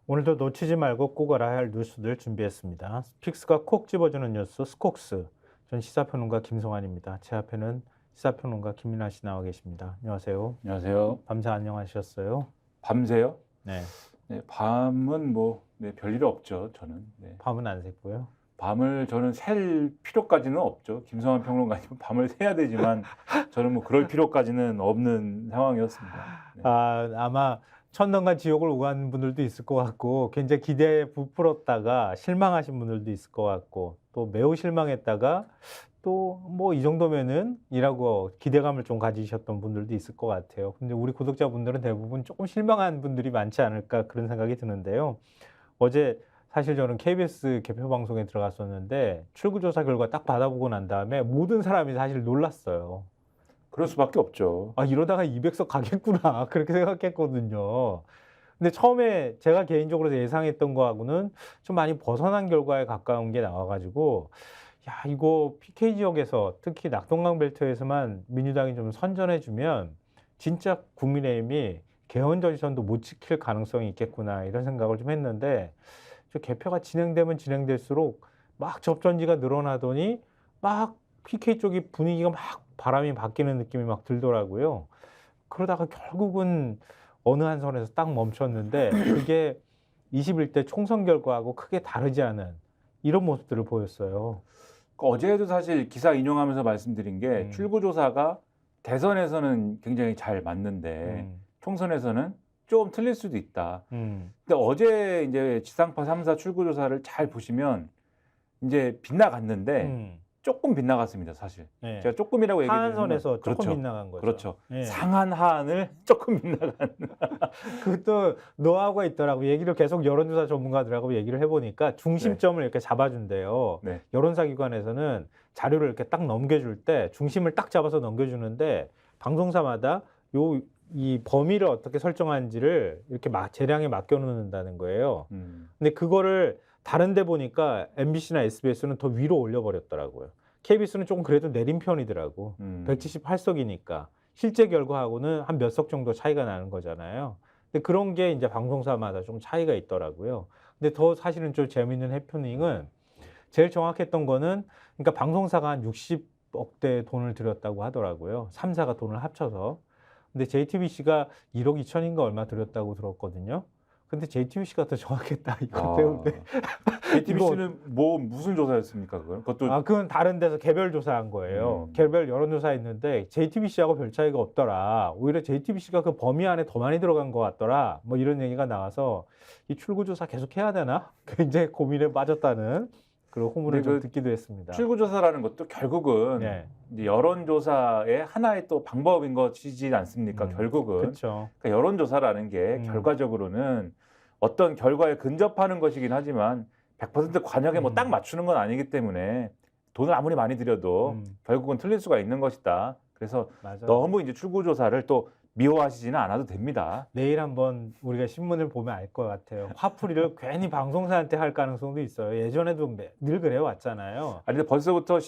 오늘도 놓치지 말고 꼭 알아야 할 뉴스들 준비했습니다. 픽스가 콕 집어주는 뉴스 스콕스. 전 시사평론가 김성환입니다. 제 앞에는 시사평론가 김민아 씨 나와 계십니다. 안녕하세요. 안녕하세요. 밤새 안녕하셨어요? 밤새요? 네. 네, 밤은 뭐 별일 없죠. 저는. 네. 밤은 안 샜고요. 밤을 저는 셀 필요까지는 없죠. 김성환 평론가님 밤을 새야 되지만 저는 뭐 그럴 필요까지는 없는 상황이었습니다. 네. 아마 천당과 지옥을 오가는 분들도 있을 것 같고 굉장히 기대에 부풀었다가 실망하신 분들도 있을 것 같고 또 매우 실망했다가 또 뭐 이 정도면은 이라고 기대감을 좀 가지셨던 분들도 있을 것 같아요. 근데 우리 구독자분들은 대부분 조금 실망한 분들이 많지 않을까 그런 생각이 드는데요. 어제 사실 저는 KBS 개표 방송에 들어갔었는데 출구조사 결과 딱 받아보고 난 다음에 모든 사람이 사실 놀랐어요. 그럴 수밖에 없죠. 아, 이러다가 200석 가겠구나. 그렇게 생각했거든요. 근데 처음에 제가 개인적으로 예상했던 거하고는 좀 많이 벗어난 결과에 가까운 게 나와가지고, 야, 이거 PK 지역에서 특히 낙동강 벨트에서만 민주당이 좀 선전해주면 진짜 국민의힘이 개헌 전선도 못 지킬 가능성이 있겠구나. 이런 생각을 좀 했는데, 저 개표가 진행되면 진행될수록 막 접전지가 늘어나더니 막 PK 쪽이 분위기가 막 바람이 바뀌는 느낌이 막 들더라고요. 그러다가 결국은 어느 한 선에서 딱 멈췄는데 그게 21대 총선 결과하고 크게 다르지 않은 이런 모습들을 보였어요. 어제도 사실 기사 인용하면서 말씀드린 게 출구조사가 대선에서는 굉장히 잘 맞는데 총선에서는 좀 틀릴 수도 있다. 근데 어제 이제 지상파 3사 출구조사를 잘 보시면 이제 빗나갔는데 조금 빗나갔습니다, 사실. 네. 제가 조금이라고 얘기했는데 하한선에서 조금 그렇죠. 빗나간 거죠. 그렇죠. 네. 상한 하한을 조금 빗나간. 그것도 노하우가 있더라고. 얘기를 계속 여론조사 전문가들하고 얘기를 해보니까 중심점을 이렇게 잡아준대요. 네. 여론사 기관에서는 자료를 이렇게 딱 넘겨줄 때 중심을 딱 잡아서 넘겨주는데 방송사마다 이 범위를 어떻게 설정하는지를 이렇게 재량에 맡겨놓는다는 거예요. 근데 그거를 다른 데 보니까 MBC나 SBS는 더 위로 올려버렸더라고요. KBS는 조금 그래도 내린 편이더라고. 178석이니까. 실제 결과하고는 한 몇 석 정도 차이가 나는 거잖아요. 근데 그런 게 이제 방송사마다 좀 차이가 있더라고요. 근데 더 사실은 좀 재미있는 해프닝은 제일 정확했던 거는 그러니까 방송사가 한 60억대 돈을 들였다고 하더라고요. 3사가 돈을 합쳐서. 근데 JTBC가 1억 2천인가 얼마 들였다고 들었거든요. 근데 JTBC가 더 정확했다. 이거 때문에. JTBC는 뭐 무슨 조사였습니까? 그것도 그건 다른 데서 개별 조사한 거예요. 개별 여론조사 했는데 JTBC하고 별 차이가 없더라. 오히려 JTBC가 그 범위 안에 더 많이 들어간 것 같더라. 뭐 이런 얘기가 나와서 이 출구조사 계속 해야 되나? 굉장히 고민에 빠졌다는 그런 호문을 좀 듣기도 했습니다. 출구조사라는 것도 결국은 이제 여론조사의 하나의 또 방법인 것이지 않습니까? 결국은. 그렇죠. 그러니까 여론조사라는 게 결과적으로는 어떤 결과에 근접하는 것이긴 하지만 100% 관역에 뭐 딱 맞추는 건 아니기 때문에 돈을 아무리 많이 들여도 결국은 틀릴 수가 있는 것이다. 그래서 맞아요. 너무 이제 출구조사를 또 미워하시지는 않아도 됩니다. 내일 한번 우리가 신문을 보면 알 것 같아요. 화풀이를 괜히 방송사한테 할 가능성도 있어요. 예전에도 늘 그래 왔잖아요. 아니, 근데 벌써부터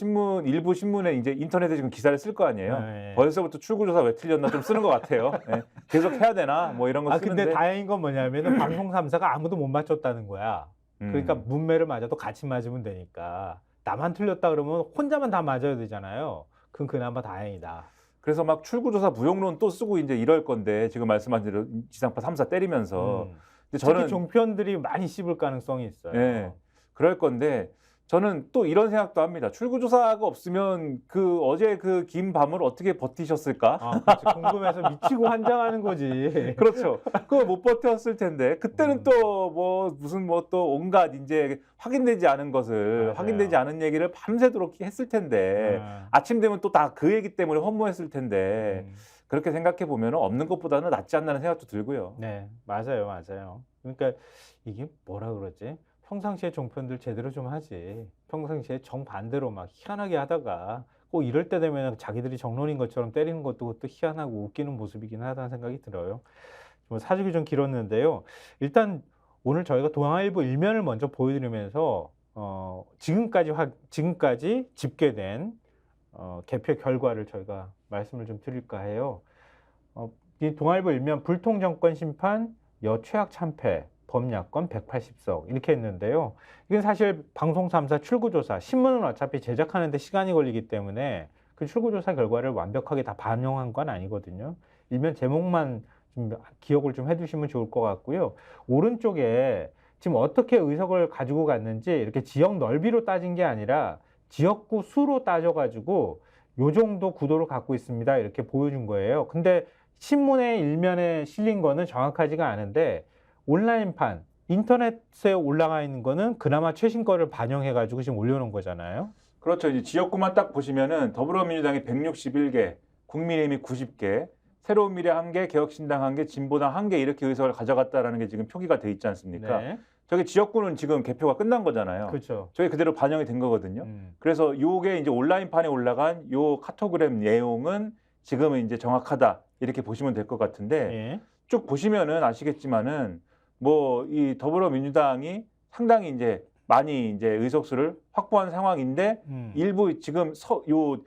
일부 신문에 이제 인터넷에 지금 기사를 쓸 거 아니에요. 네. 벌써부터 출구조사 왜 틀렸나 좀 쓰는 것 같아요. 네. 계속 해야 되나 뭐 이런 거 쓰는데. 근데 다행인 건 뭐냐면은 방송 3사가 아무도 못 맞췄다는 거야. 그러니까 문매를 맞아도 같이 맞으면 되니까. 나만 틀렸다 그러면 혼자만 다 맞아야 되잖아요. 그건 그나마 다행이다. 그래서 막 출구조사 부용론 또 쓰고 이제 이럴 건데 지금 말씀하신 대로 지상파 3사 때리면서 근데 저는 특히 종편들이 많이 씹을 가능성이 있어요. 네, 그럴 건데 저는 또 이런 생각도 합니다. 출구조사가 없으면 어제 그 긴 밤을 어떻게 버티셨을까? 그렇지. 궁금해서 미치고 환장하는 거지. 그렇죠. 그거 못 버텼을 텐데 그때는 또 뭐 무슨 뭐 또 온갖 이제 확인되지 않은 것을 맞아요. 확인되지 않은 얘기를 밤새도록 했을 텐데 아침 되면 또 다 그 얘기 때문에 허무했을 텐데 그렇게 생각해 보면 없는 것보다는 낫지 않나는 생각도 들고요. 네, 맞아요. 그러니까 이게 뭐라 그러지? 평상시에 종편들 제대로 좀 하지. 평상시에 정반대로 막 희한하게 하다가 꼭 이럴 때 되면 자기들이 정론인 것처럼 때리는 것도 그것도 희한하고 웃기는 모습이긴 하다는 생각이 들어요. 좀 사족이 좀 길었는데요. 일단 오늘 저희가 동아일보 일면을 먼저 보여드리면서 지금까지 집계된 개표 결과를 저희가 말씀을 좀 드릴까 해요. 이 동아일보 일면 불통정권 심판 여최악 참패 범야권 180석 이렇게 했는데요. 이건 사실 방송 3사 출구조사, 신문은 어차피 제작하는데 시간이 걸리기 때문에 그 출구조사 결과를 완벽하게 다 반영한 건 아니거든요. 일면 제목만 좀 기억을 좀 해두시면 좋을 것 같고요. 오른쪽에 지금 어떻게 의석을 가지고 갔는지 이렇게 지역 넓이로 따진 게 아니라 지역구 수로 따져가지고 요 정도 구도를 갖고 있습니다. 이렇게 보여준 거예요. 근데 신문의 일면에 실린 거는 정확하지가 않은데 온라인판, 인터넷에 올라가 있는 거는 그나마 최신 거를 반영해가지고 지금 올려놓은 거잖아요. 그렇죠. 이제 지역구만 딱 보시면은 더불어민주당이 161개, 국민의힘이 90개, 새로운 미래 1개, 개혁신당 1개, 진보당 1개 이렇게 의석을 가져갔다라는 게 지금 표기가 돼 있지 않습니까? 네. 저기 지역구는 지금 개표가 끝난 거잖아요. 그렇죠. 저게 그대로 반영이 된 거거든요. 그래서 요게 이제 온라인판에 올라간 요 카톡그램 내용은 지금은 이제 정확하다 이렇게 보시면 될 것 같은데 예. 쭉 보시면은 아시겠지만은 뭐 이 더불어민주당이 상당히 이제 많이 이제 의석수를 확보한 상황인데 일부 지금 요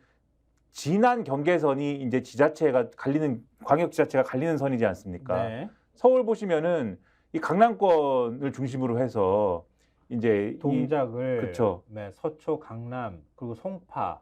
지난 경계선이 이제 지자체가 갈리는 광역지자체가 갈리는 선이지 않습니까? 네. 서울 보시면은 이 강남권을 중심으로 해서 이제 동작을 그렇죠. 네, 서초, 강남 그리고 송파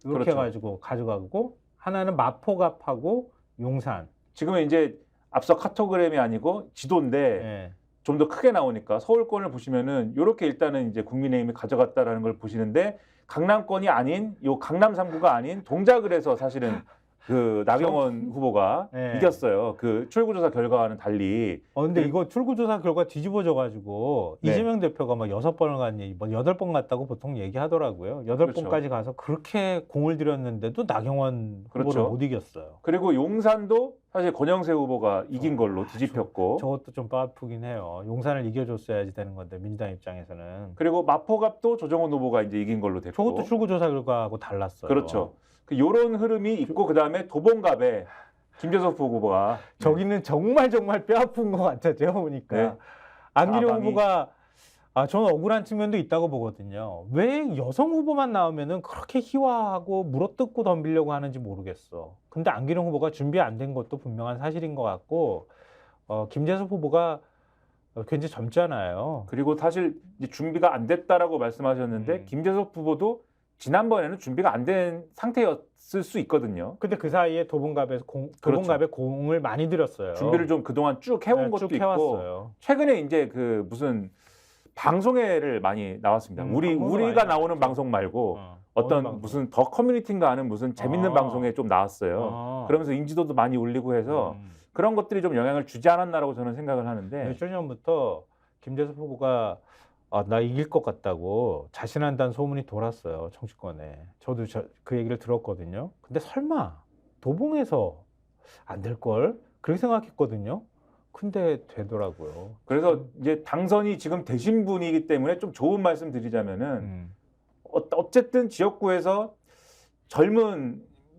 이렇게 그렇죠. 해가지고 가져가고 하나는 마포갑하고 용산. 지금은 이제 앞서 카톡그램이 아니고 지도인데 예. 좀 더 크게 나오니까 서울권을 보시면은 이렇게 일단은 이제 국민의힘이 가져갔다라는 걸 보시는데 강남권이 아닌 요 강남 3구가 아닌 동작을 해서 사실은 그 나경원 후보가 네. 이겼어요. 그 출구조사 결과와는 달리. 근데 이거 출구조사 결과 뒤집어져가지고 네. 이재명 대표가 막 6번을 갔니, 뭐 8번 갔다고 보통 얘기하더라고요. 8번까지 그렇죠. 가서 그렇게 공을 들였는데도 나경원 후보를 그렇죠. 못 이겼어요. 그리고 용산도 사실 권영세 후보가 이긴 걸로 뒤집혔고. 저것도 좀 뼈아프긴 해요. 용산을 이겨줬어야지 되는 건데 민주당 입장에서는. 그리고 마포갑도 조정훈 후보가 이제 이긴 걸로 됐고. 저것도 출구조사 결과하고 달랐어요. 그렇죠. 요런 흐름이 있고 그다음에 도봉갑에 김재석 후보가 저기는 정말 뼈아픈 것 같아요. 제가 보니까. 네. 안기령 사방이. 후보가 저는 억울한 측면도 있다고 보거든요. 왜 여성 후보만 나오면은 그렇게 희화하고 물어뜯고 덤비려고 하는지 모르겠어. 근데 안기령 후보가 준비 안 된 것도 분명한 사실인 것 같고, 김재석 후보가 굉장히 젊잖아요. 그리고 사실 이제 준비가 안 됐다라고 말씀하셨는데 김재석 후보도 지난번에는 준비가 안 된 상태였을 수 있거든요. 근데 그 사이에 도봉갑에 공을 많이 들였어요. 준비를 좀 그동안 쭉 해온 네, 것도 쭉 있고 해왔어요. 최근에 이제 그 무슨 방송회를 많이 나왔습니다. 우리가 나오는 방송 말고 어떤 방송? 무슨 더 커뮤니티인가 하는 무슨 재밌는 방송에 좀 나왔어요. 그러면서 인지도도 많이 올리고 해서 그런 것들이 좀 영향을 주지 않았나라고 저는 생각을 하는데 며칠 전부터 김재석 후보가 나 이길 것 같다고 자신한다는 소문이 돌았어요. 정치권에. 저도 그 얘기를 들었거든요. 근데 설마 도봉에서 안 될걸? 그렇게 생각했거든요. 근데 되더라고요. 그래서 이제 당선이 지금 되신 분이기 때문에 좀 좋은 말씀 드리자면은 어쨌든 지역구에서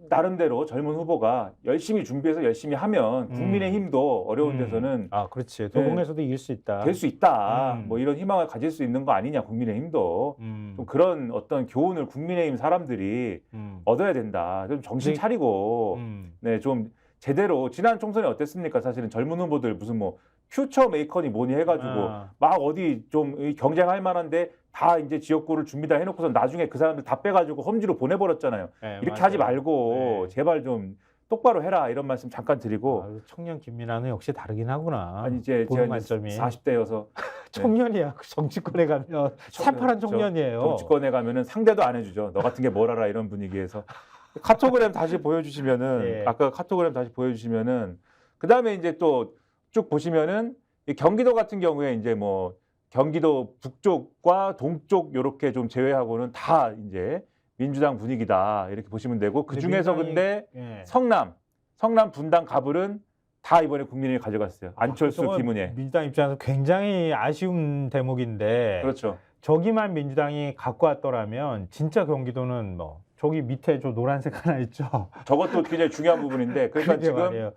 나름대로 젊은 후보가 열심히 준비해서 열심히 하면 국민의힘도 어려운 데서는 그렇지. 도봉에서도 이길 수 있다. 될 수 있다. 뭐 이런 희망을 가질 수 있는 거 아니냐 국민의힘도 좀 그런 어떤 교훈을 국민의힘 사람들이 얻어야 된다. 좀 정신 차리고 네, 좀 제대로 지난 총선이 어땠습니까? 사실은 젊은 후보들 무슨 뭐 퓨처 메이커니 뭐니 해가지고 막 어디 좀 경쟁할 만한데 다 이제 지역구를 준비 다 해놓고서 나중에 그 사람들 다 빼가지고 험지로 보내버렸잖아요. 네, 이렇게 맞아요. 하지 말고 네. 제발 좀 똑바로 해라 이런 말씀 잠깐 드리고 청년 김민아는 역시 다르긴 하구나. 아니 이제 보는 제가 이제 관점이 40대여서 청년이야. 정치권에 가면 새파란 청년이에요. 정치권에 가면은 상대도 안 해주죠. 너 같은 게 뭘 알아 이런 분위기에서 카톡그램 다시 보여주시면은 예. 아까 카톡그램 다시 보여주시면은 그 다음에 이제 또 쭉 보시면은 이 경기도 같은 경우에 이제 뭐 경기도 북쪽과 동쪽 이렇게 좀 제외하고는 다 이제 민주당 분위기다 이렇게 보시면 되고 그 중에서 근데 성남 분당 가불은 다 이번에 국민의힘이 가져갔어요. 안철수, 김은혜. 민주당 입장에서 굉장히 아쉬운 대목인데 그렇죠. 저기만 민주당이 갖고 왔더라면 진짜 경기도는 뭐 저기 밑에 저 노란색 하나 있죠. 저것도 굉장히 중요한 부분인데 그러니까 지금 말이에요.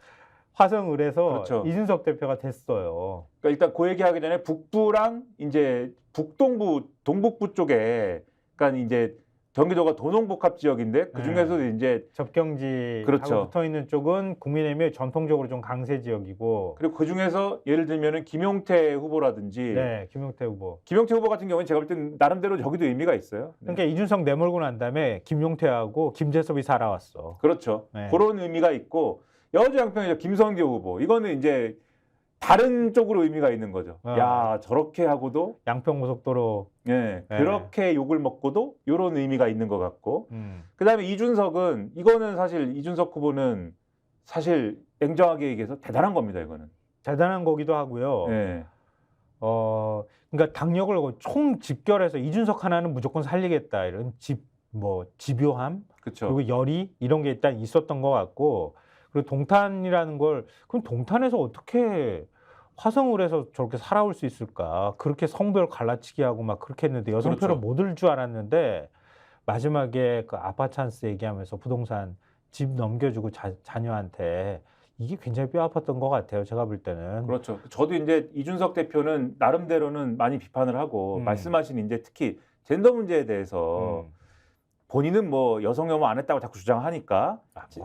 화성을에서 그렇죠. 이준석 대표가 됐어요. 그러니까 일단 그 얘기하기 전에 북부랑 이제 북동부, 동북부 쪽에 그러니까 이제 경기도가 도농복합 지역인데 그 중에서도 이제 접경지하고 그렇죠. 붙어 있는 쪽은 국민의힘이 전통적으로 좀 강세 지역이고, 그리고 그 중에서 예를 들면은 김용태 후보라든지 네, 김용태 후보. 김용태 후보 같은 경우는 제가 볼 땐 나름대로 저기도 의미가 있어요. 네. 그러니까 이준석 내몰고 난 다음에 김용태하고 김재섭이 살아왔어. 그렇죠. 네. 그런 의미가 있고 여주 양평이죠. 김성교 후보 이거는 이제 다른 쪽으로 의미가 있는 거죠. 야 저렇게 하고도 양평고속도로. 예, 네. 그렇게 욕을 먹고도 이런 의미가 있는 것 같고 그다음에 이준석은 이거는 사실 이준석 후보는 사실 냉정하게 얘기해서 대단한 겁니다. 이거는 대단한 거기도 하고요. 예. 그러니까 당력을 총 집결해서 이준석 하나는 무조건 살리겠다 이런 집요함 그렇죠. 그리고 열의 이런 게 일단 있었던 것 같고, 그리고 동탄이라는 걸 그럼 동탄에서 어떻게 화성을 해서 저렇게 살아올 수 있을까? 그렇게 성별 갈라치기 하고 막 그렇게 했는데 여성표를 그렇죠. 못 올 줄 알았는데 마지막에 그 아빠 찬스 얘기하면서 부동산 집 넘겨주고 자녀한테 이게 굉장히 뼈 아팠던 것 같아요. 제가 볼 때는. 그렇죠. 저도 이제 이준석 대표는 나름대로는 많이 비판을 하고 말씀하신 이제 특히 젠더 문제에 대해서 본인은 뭐 여성 혐오 안 했다고 자꾸 주장하니까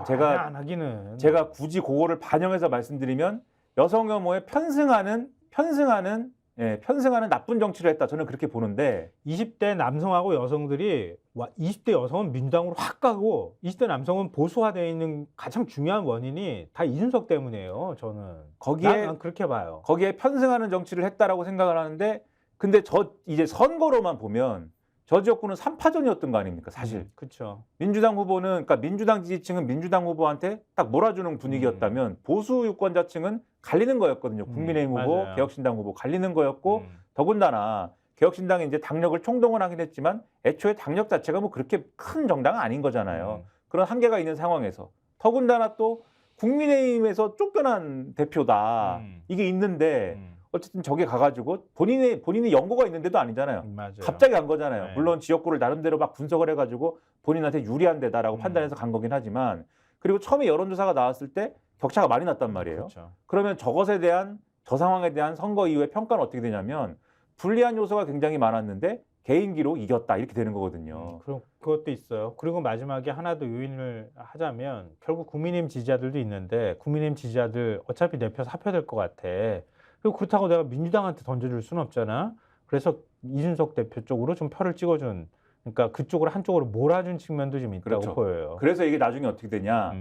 제가 안 하기는 제가 굳이 그거를 반영해서 말씀드리면 여성 혐오에 편승하는 나쁜 정치를 했다. 저는 그렇게 보는데 20대 남성하고 여성들이 20대 여성은 민주당으로 확 가고 20대 남성은 보수화되어 있는 가장 중요한 원인이 다 이준석 때문이에요. 저는 난 그렇게 봐요. 거기에 편승하는 정치를 했다라고 생각을 하는데 근데 이제 선거로만 보면 저 지역구는 3파전이었던 거 아닙니까? 사실. 그렇죠. 민주당 후보는 그러니까 민주당 지지층은 민주당 후보한테 딱 몰아주는 분위기였다면 보수 유권자층은 갈리는 거였거든요. 국민의힘 후보, 맞아요. 개혁신당 후보 갈리는 거였고 더군다나 개혁신당이 이제 당력을 총동원 하긴 했지만 애초에 당력 자체가 뭐 그렇게 큰 정당은 아닌 거잖아요. 그런 한계가 있는 상황에서 더군다나 또 국민의힘에서 쫓겨난 대표다. 이게 있는데 어쨌든 저게 가가지고 본인이 연고가 있는데도 아니잖아요. 맞아요. 갑자기 간 거잖아요. 네. 물론 지역구를 나름대로 막 분석을 해가지고 본인한테 유리한 데다라고 판단해서 간 거긴 하지만 그리고 처음에 여론조사가 나왔을 때 격차가 많이 났단 말이에요. 그렇죠. 그러면 저 상황에 대한 선거 이후의 평가는 어떻게 되냐면 불리한 요소가 굉장히 많았는데 개인기로 이겼다 이렇게 되는 거거든요. 그럼 그것도 있어요. 그리고 마지막에 하나 더 요인을 하자면 결국 국민의힘 지지자들도 있는데 국민의힘 지지자들 어차피 내 표 사표될 것 같아. 그리고 그렇다고 내가 민주당한테 던져줄 수는 없잖아. 그래서 이준석 대표 쪽으로 좀 표를 찍어준, 그러니까 그쪽으로 한쪽으로 몰아준 측면도 좀 있다고 그렇죠. 보여요. 그래서 이게 나중에 어떻게 되냐.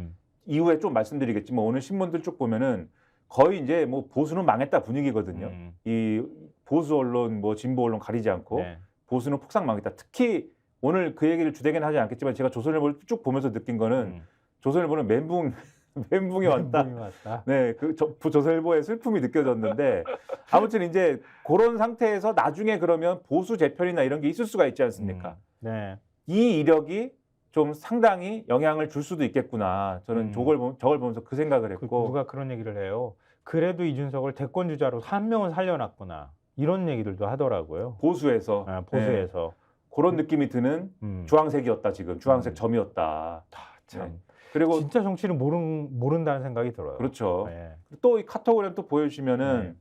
이후에 좀 말씀드리겠지만 오늘 신문들 쭉 보면은 거의 이제 뭐 보수는 망했다 분위기거든요. 이 보수 언론 뭐 진보 언론 가리지 않고 네. 보수는 폭삭 망했다. 특히 오늘 그 얘기를 주되게는 하지 않겠지만 제가 조선일보를 쭉 보면서 느낀 거는 조선일보는 멘붕이 왔다. 네, 조선일보의 슬픔이 느껴졌는데 아무튼 이제 그런 상태에서 나중에 그러면 보수 재편이나 이런 게 있을 수가 있지 않습니까? 네. 이 이력이 좀 상당히 영향을 줄 수도 있겠구나. 저는 저걸 보면서 그 생각을 했고. 누가 그런 얘기를 해요. 그래도 이준석을 대권 주자로 한 명은 살려놨구나. 이런 얘기들도 하더라고요. 보수에서. 보수에서. 네. 그런 느낌이 드는 주황색이었다 지금. 주황색 점이었다. 참. 네. 그리고 진짜 정치를 모른다는 생각이 들어요. 그렇죠. 네. 또 이 카톡을 또 보여주시면은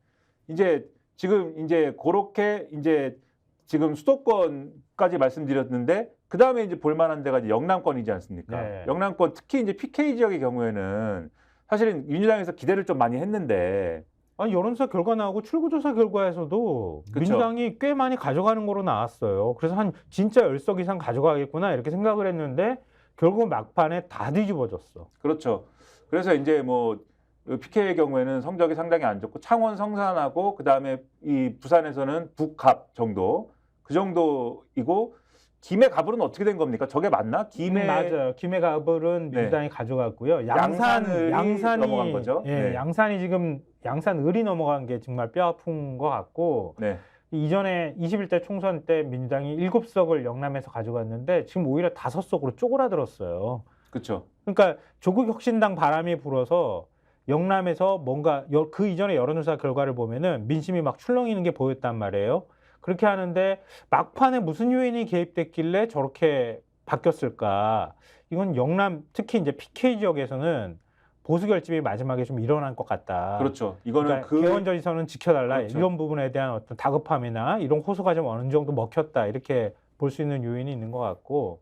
이제 지금 이제 그렇게 이제 지금 수도권까지 말씀드렸는데 그 다음에 이제 볼만한 데가 이제 영남권이지 않습니까? 네. 영남권 특히 이제 PK 지역의 경우에는 사실은 민주당에서 기대를 좀 많이 했는데 아니 여론조사 결과 나오고 출구조사 결과에서도 그쵸. 민주당이 꽤 많이 가져가는 거로 나왔어요. 그래서 한 진짜 10석 이상 가져가겠구나 이렇게 생각을 했는데 결국 막판에 다 뒤집어졌어. 그렇죠. 그래서 이제 뭐 PK의 경우에는 성적이 상당히 안 좋고 창원 성산하고 그다음에 이 부산에서는 북갑 정도 그 정도이고 김해 가불은 어떻게 된 겁니까? 저게 맞나? 맞아요. 김해 가불은 민주당이 가져갔고요. 양산이 넘어간 거죠. 예, 네. 양산이 지금 양산을이 넘어간 게 정말 뼈 아픈 것 같고 네. 이전에 21대 총선 때 민주당이 7석을 영남에서 가져갔는데 지금 오히려 5석으로 쪼그라들었어요. 그렇죠. 그러니까 조국혁신당 바람이 불어서 영남에서 뭔가 그 이전에 여론조사 결과를 보면은 민심이 막 출렁이는 게 보였단 말이에요. 그렇게 하는데 막판에 무슨 요인이 개입됐길래 저렇게 바뀌었을까? 이건 영남 특히 이제 PK 지역에서는 보수 결집이 마지막에 좀 일어난 것 같다. 그렇죠. 이거는 그러니까 개헌 전선은 지켜달라. 그렇죠. 이런 부분에 대한 어떤 다급함이나 이런 호소가 좀 어느 정도 먹혔다. 이렇게 볼 수 있는 요인이 있는 것 같고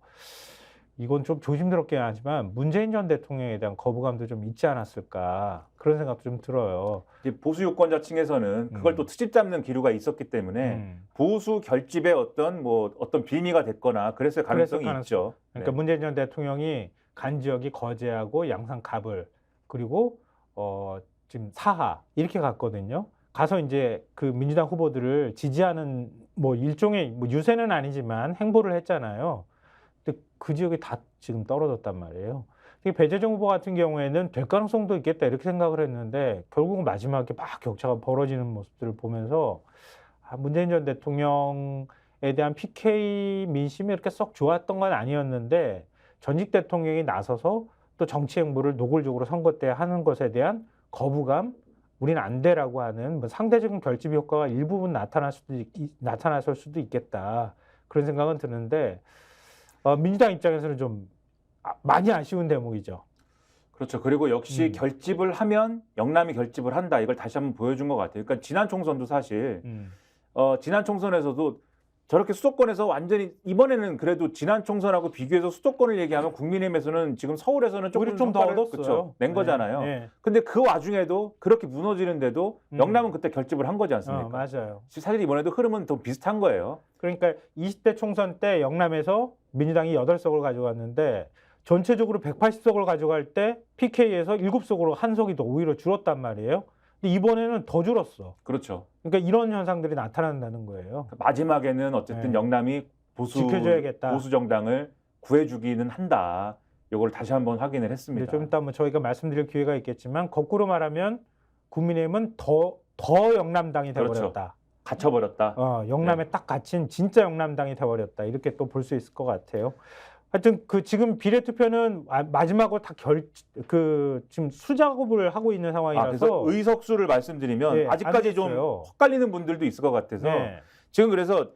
이건 좀 조심스럽긴 하지만 문재인 전 대통령에 대한 거부감도 좀 있지 않았을까 그런 생각도 좀 들어요. 이제 보수 유권자 층에서는 그걸 또 트집 잡는 기류가 있었기 때문에 보수 결집의 어떤 빌미가 됐거나 그랬을 가능성이 있죠. 그러니까 네. 문재인 전 대통령이 간 지역이 거제하고 양산 갑을 그리고 지금 사하 이렇게 갔거든요. 가서 이제 그 민주당 후보들을 지지하는 뭐 일종의 뭐 유세는 아니지만 행보를 했잖아요. 근데 그 지역이 다 지금 떨어졌단 말이에요. 배재정 후보 같은 경우에는 될 가능성도 있겠다 이렇게 생각을 했는데 결국은 마지막에 막 격차가 벌어지는 모습들을 보면서 문재인 전 대통령에 대한 PK 민심이 이렇게 썩 좋았던 건 아니었는데 전직 대통령이 나서서 또 정치 행보를 노골적으로 선거 때 하는 것에 대한 거부감, 우리는 안 돼라고 하는 뭐 상대적인 결집 효과가 일부분 나타났을 수도 있겠다. 그런 생각은 드는데 민주당 입장에서는 좀 많이 아쉬운 대목이죠. 그렇죠. 그리고 역시 결집을 하면 영남이 결집을 한다. 이걸 다시 한번 보여준 것 같아요. 그러니까 지난 총선도 사실 지난 총선에서도 저렇게 수도권에서 완전히 이번에는 그래도 지난 총선하고 비교해서 수도권을 얘기하면 국민의힘에서는 지금 서울에서는 조금 좀 더 얻었어요. 그렇죠. 낸 거잖아요. 네. 근데 그 와중에도 그렇게 무너지는데도 영남은 그때 결집을 한 거지 않습니까? 맞아요. 사실 이번에도 흐름은 더 비슷한 거예요. 그러니까 20대 총선 때 영남에서 민주당이 8석을 가져갔는데 전체적으로 180석을 가져갈 때 PK에서 7석으로 한 석이 더 오히려 줄었단 말이에요. 근데 이번에는 더 줄었어. 그렇죠. 그러니까 이런 현상들이 나타난다는 거예요. 마지막에는 어쨌든 영남이 지켜줘야겠다. 보수 정당을 구해주기는 한다. 이걸 다시 한번 확인을 했습니다. 좀 이따 저희가 말씀드릴 기회가 있겠지만 거꾸로 말하면 국민의힘은 더 영남당이 돼버렸다. 그렇죠. 갇혀버렸다. 영남에 딱 갇힌 진짜 영남당이 돼버렸다. 이렇게 또 볼 수 있을 것 같아요. 하여튼 지금 비례투표는 마지막으로 다 지금 수작업을 하고 있는 상황이라서 그래서 의석수를 말씀드리면 아직까지 좀 헛갈리는 분들도 있을 것 같아서 지금 그래서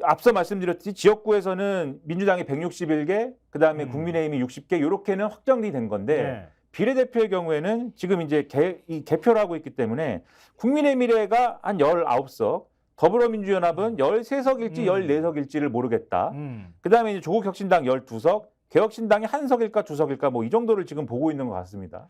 앞서 말씀드렸듯이 지역구에서는 민주당이 161개, 그다음에 국민의힘이 60개 이렇게는 확정이 된 건데 비례대표의 경우에는 지금 이제 개표를 하고 있기 때문에 국민의미래가 한 19석, 더불어민주연합은 13석일지 14석일지를 모르겠다. 그다음에 이제 조국혁신당 12석, 개혁신당이 1석일까 2석일까 뭐 이 정도를 지금 보고 있는 것 같습니다.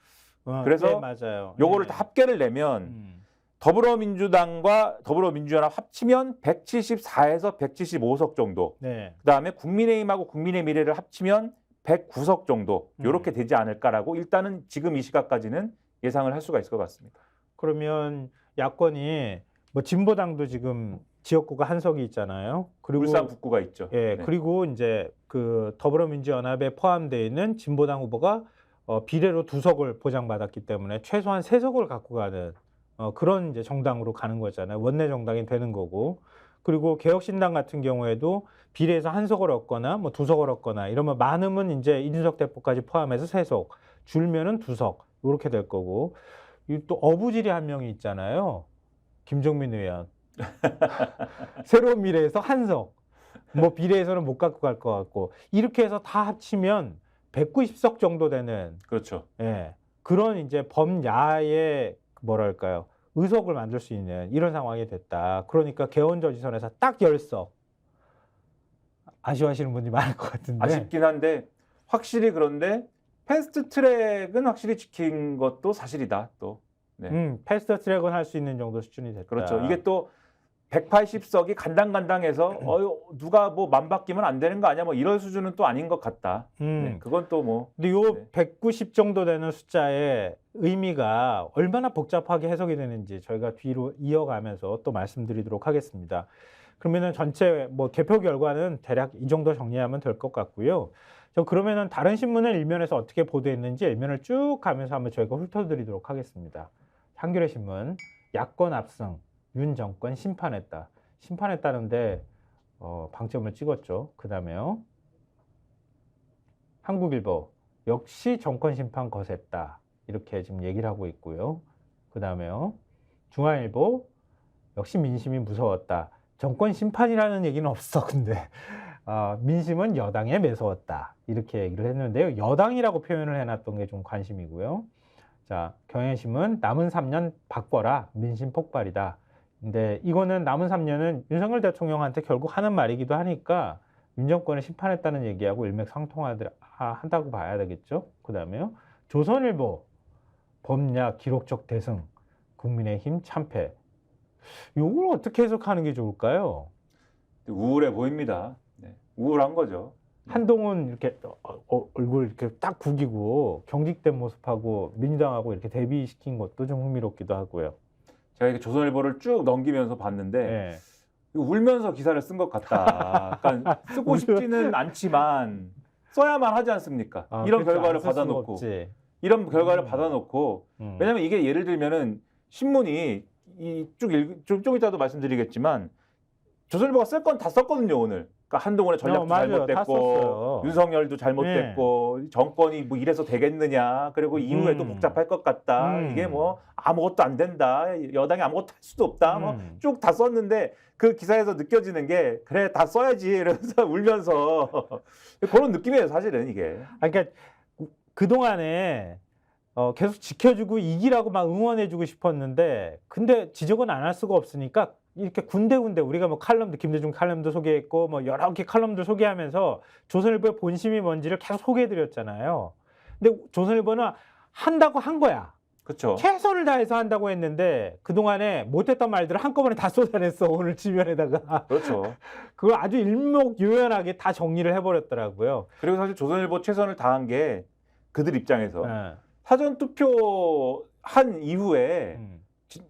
그래서 맞아요. 요거를 다 합계를 내면 더불어민주당과 더불어민주연합 합치면 174에서 175석 정도. 그다음에 국민의힘하고 국민의미래를 합치면 109석 정도 이렇게 되지 않을까라고 일단은 지금 이 시각까지는 예상을 할 수가 있을 것 같습니다. 그러면 야권이 뭐 진보당도 지금 지역구가 한 석이 있잖아요. 그리고 울산 북구가 있죠. 그리고 이제 그 더불어민주연합에 포함되어 있는 진보당 후보가 비례로 2석을 보장받았기 때문에 최소한 3석을 갖고 가는 그런 이제 정당으로 가는 거잖아요. 원내 정당이 되는 거고. 그리고 개혁신당 같은 경우에도 비례에서 1석을 얻거나 뭐 2석을 얻거나 이러면 많으면 이제 이준석 대표까지 포함해서 3석, 줄면은 2석 이렇게 될 거고. 또 어부질이 한 명이 있잖아요. 김종민 의원. 새로운 미래에서 1석. 뭐 비례에서는 못 갖고 갈 것 같고. 이렇게 해서 다 합치면 190석 정도 되는. 그렇죠. 그런 이제 범야의 뭐랄까요. 의석을 만들 수 있는 이런 상황이 됐다. 그러니까 개헌저지선에서 딱 10석. 아쉬워하시는 분들이 많을 것 같은데. 아쉽긴 한데 확실히 그런데 패스트 트랙은 확실히 지킨 것도 사실이다. 또. 패스트 트랙은 할 수 있는 정도 수준이 됐다. 그렇죠. 이게 또 180석이 간당간당해서 누가 뭐 맘바뀌면 안 되는 거 아니야? 뭐 이런 수준은 또 아닌 것 같다. 그건 또 뭐. 근데 요 190 정도 되는 숫자의 의미가 얼마나 복잡하게 해석이 되는지 저희가 뒤로 이어가면서 또 말씀드리도록 하겠습니다. 그러면은 전체 뭐 개표 결과는 대략 이 정도 정리하면 될 것 같고요. 그러면은 다른 신문은 일면에서 어떻게 보도했는지 일면을 쭉 가면서 한번 저희가 훑어드리도록 하겠습니다. 한겨레 신문 야권 압승 윤 정권 심판했다. 심판했다는데 방점을 찍었죠. 그 다음에요. 한국일보 역시 정권 심판 거셌다. 이렇게 지금 얘기를 하고 있고요. 그 다음에요. 중앙일보 역시 민심이 무서웠다. 정권 심판이라는 얘기는 없어. 근데 민심은 여당에 매서웠다. 이렇게 얘기를 했는데요. 여당이라고 표현을 해놨던 게 좀 관심이고요. 자, 경향신문 남은 3년 바꿔라. 민심 폭발이다. 근데 이거는 남은 3년은 윤석열 대통령한테 결국 하는 말이기도 하니까 윤 정권을 심판했다는 얘기하고 일맥상통한다고 봐야 되겠죠. 그다음에요. 조선일보 범야 기록적 대승, 국민의힘 참패. 요걸 어떻게 해석하는 게 좋을까요? 우울해 보입니다. 네. 우울한 거죠. 한동훈 이렇게 얼굴 이렇게 딱 구기고 경직된 모습하고 민주당하고 이렇게 대비시킨 것도 좀 흥미롭기도 하고요. 제가 이렇게 조선일보를 쭉 넘기면서 봤는데 네. 울면서 기사를 쓴 것 같다. 그러니까 쓰고 싶지는 않지만 써야만 하지 않습니까? 이런 그렇죠. 결과를 안쓸 수가 받아놓고 없지. 이런 결과를 받아놓고 왜냐면 이게 예를 들면은 신문이 좀 이따도 말씀드리겠지만 조선일보가 쓸 건 다 썼거든요 오늘. 그러니까 한동훈의 전략도 맞아요. 다 잘못됐고 썼어요. 윤석열도 잘못됐고 정권이 뭐 이래서 되겠느냐 그리고 이후에도 복잡할 것 같다. 이게 뭐 아무것도 안 된다. 여당이 아무것도 할 수도 없다. 뭐 쭉 다 썼는데 그 기사에서 느껴지는 게 그래 다 써야지 이러면서 울면서 그런 느낌이에요 사실은 이게. 그러니까 그동안에 계속 지켜주고 이기라고 막 응원해주고 싶었는데 근데 지적은 안 할 수가 없으니까 이렇게 군데군데 우리가 뭐 칼럼도 김대중 칼럼도 소개했고 뭐 여러 개 칼럼들 소개하면서 조선일보의 본심이 뭔지를 계속 소개해드렸잖아요. 근데 조선일보는 한다고 한 거야. 그렇죠. 최선을 다해서 한다고 했는데 그동안에 못했던 말들을 한꺼번에 다 쏟아냈어. 오늘 지면에다가. 그렇죠. 그걸 아주 일목요연하게 다 정리를 해버렸더라고요. 그리고 사실 조선일보 최선을 다한 게 그들 입장에서 네. 사전 투표 한 이후에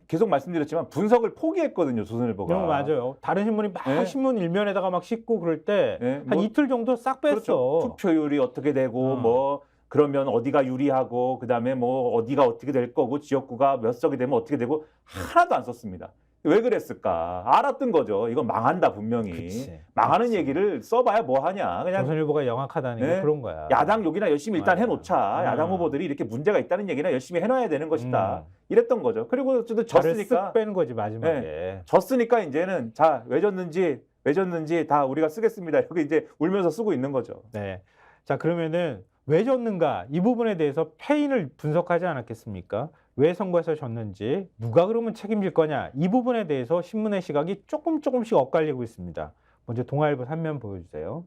계속 말씀드렸지만 분석을 포기했거든요 조선일보가. 맞아요. 다른 신문이 막 네. 신문 일면에다가 막 싣고 그럴 때 네, 한 뭐, 이틀 정도 싹 뺐어. 그렇죠. 투표율이 어떻게 되고 뭐 그러면 어디가 유리하고 그다음에 뭐 어디가 어떻게 될 거고 지역구가 몇 석이 되면 어떻게 되고 하나도 안 썼습니다. 왜 그랬을까? 알았던 거죠. 이건 망한다 분명히. 그치. 망하는 그치. 얘기를 써봐야 뭐 하냐. 그냥 조선일보가 영악하다는 게 네. 그런 거야. 야당 욕이나 열심히 일단 맞아. 해놓자. 야당 후보들이 이렇게 문제가 있다는 얘기나 열심히 해놔야 되는 것이다. 이랬던 거죠. 그리고 어쨌든 발을 졌으니까 쓱 빼는 거지 마지막에. 졌으니까 이제는 자 왜 졌는지 다 우리가 쓰겠습니다. 이렇게 이제 울면서 쓰고 있는 거죠. 네. 자 그러면은 왜 졌는가 이 부분에 대해서 패인을 분석하지 않았겠습니까? 왜 선거에서 졌는지 누가 그러면 책임질 거냐 이 부분에 대해서 신문의 시각이 조금씩 엇갈리고 있습니다. 먼저 동아일보 3면 보여주세요.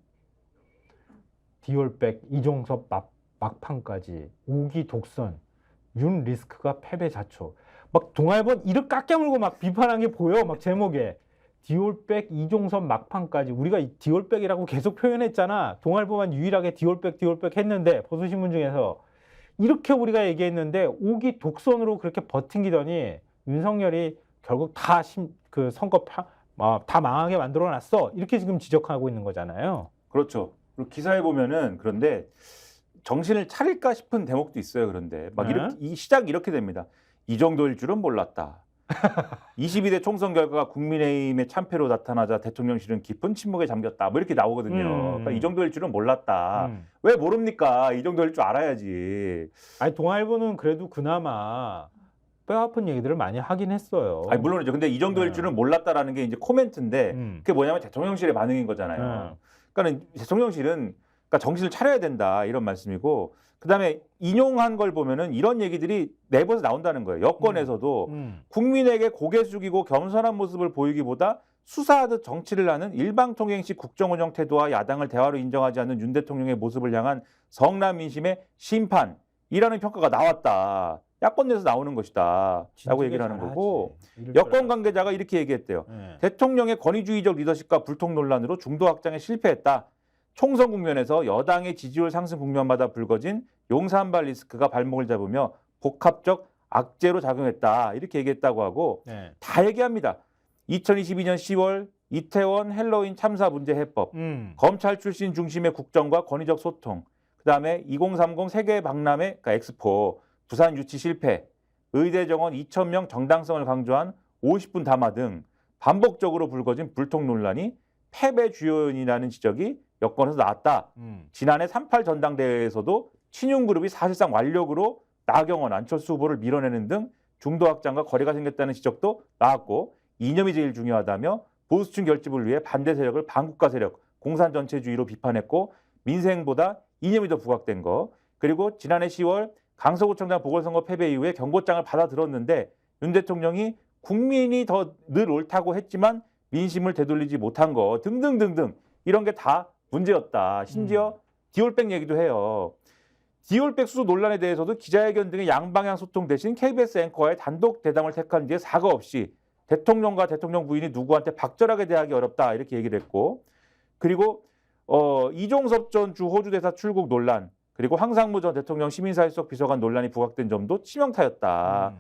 디올백, 이종섭 막판까지, 오기 독선, 윤 리스크가 패배 자초. 막 동아일보 이를 깎아물고 막 비판한 게 보여. 막 제목에. 디올백, 이종섭 막판까지. 우리가 이 디올백이라고 계속 표현했잖아. 동아일보만 유일하게 디올백 했는데 보수신문 중에서. 이렇게 우리가 얘기했는데 오기 독선으로 그렇게 버팅기더니 윤석열이 결국 다 선거 다 망하게 만들어놨어. 이렇게 지금 지적하고 있는 거잖아요. 그렇죠. 그리고 기사에 보면은 그런데 정신을 차릴까 싶은 대목도 있어요. 그런데 막 이렇게 이 시작이 이렇게 됩니다. 이 정도일 줄은 몰랐다. 22대 총선 결과가 국민의힘의 참패로 나타나자 대통령실은 깊은 침묵에 잠겼다. 뭐 이렇게 나오거든요. 그러니까 이 정도일 줄은 몰랐다. 왜 모릅니까? 이 정도일 줄 알아야지. 아니 동아일보는 그래도 그나마 뼈아픈 얘기들을 많이 하긴 했어요. 아니 물론이죠. 근데 이 정도일 줄은 몰랐다라는 게 이제 코멘트인데 그게 뭐냐면 대통령실의 반응인 거잖아요. 그러니까 대통령실은 그러니까 정신을 차려야 된다 이런 말씀이고 그다음에 인용한 걸 보면은 이런 얘기들이 내부에서 나온다는 거예요. 여권에서도 국민에게 고개 숙이고 겸손한 모습을 보이기보다 수사하듯 정치를 하는 일방통행식 국정운영 태도와 야당을 대화로 인정하지 않는 윤 대통령의 모습을 향한 성남 민심의 심판이라는 평가가 나왔다. 야권 내에서 나오는 것이다 라고 얘기를 하는 거고 여권 관계자가 이렇게 얘기했대요. 대통령의 권위주의적 리더십과 불통 논란으로 중도 확장에 실패했다. 총선 국면에서 여당의 지지율 상승 국면마다 불거진 용산발 리스크가 발목을 잡으며 복합적 악재로 작용했다. 이렇게 얘기했다고 하고 다 얘기합니다. 2022년 10월 이태원 헬로윈 참사 문제 해법, 검찰 출신 중심의 국정과 권위적 소통, 그다음에 2030 세계 박람회 그러니까 엑스포, 부산 유치 실패, 의대 정원 2,000명 정당성을 강조한 50분 담화 등 반복적으로 불거진 불통 논란이 패배 주요인이라는 지적이 여권에서 나왔다. 지난해 3.8 전당대회에서도 친윤그룹이 사실상 완력으로 나경원, 안철수 후보를 밀어내는 등 중도 확장과 거리가 생겼다는 지적도 나왔고 이념이 제일 중요하다며 보수층 결집을 위해 반대 세력을 반국가 세력, 공산 전체주의로 비판했고 민생보다 이념이 더 부각된 거 그리고 지난해 10월 강서구청장 보궐선거 패배 이후에 경고장을 받아들었는데 윤 대통령이 국민이 더 늘 옳다고 했지만 민심을 되돌리지 못한 거 등등등등 이런 게 다 문제였다. 심지어 디올백 얘기도 해요. 디올백 수수 논란에 대해서도 기자회견 등의 양방향 소통 대신 KBS 앵커와의 단독 대담을 택한 뒤에 사과 없이 대통령과 대통령 부인이 누구한테 박절하게 대하기 어렵다 이렇게 얘기를 했고, 그리고 이종섭 전 주 호주 대사 출국 논란, 그리고 황상무 전 대통령 시민사회수석 비서관 논란이 부각된 점도 치명타였다.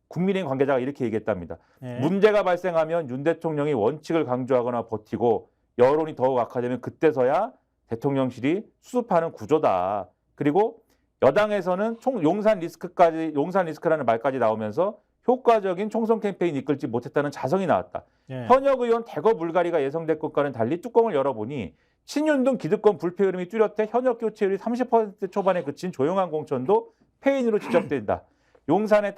국민의힘 관계자가 이렇게 얘기했답니다. 네. 문제가 발생하면 윤 대통령이 원칙을 강조하거나 버티고 여론이 더욱 악화되면 그때서야 대통령실이 수습하는 구조다. 그리고 여당에서는 용산 리스크라는 말까지 나오면서 효과적인 총선 캠페인 이끌지 못했다는 자성이 나왔다. 네. 현역 의원 대거 물갈이가 예상될 것과는 달리 뚜껑을 열어보니 친윤등 기득권 불패 흐름이 뚜렷해 현역 교체율이 30% 초반에 그친 조용한 공천도 패인으로 지적된다. 용산의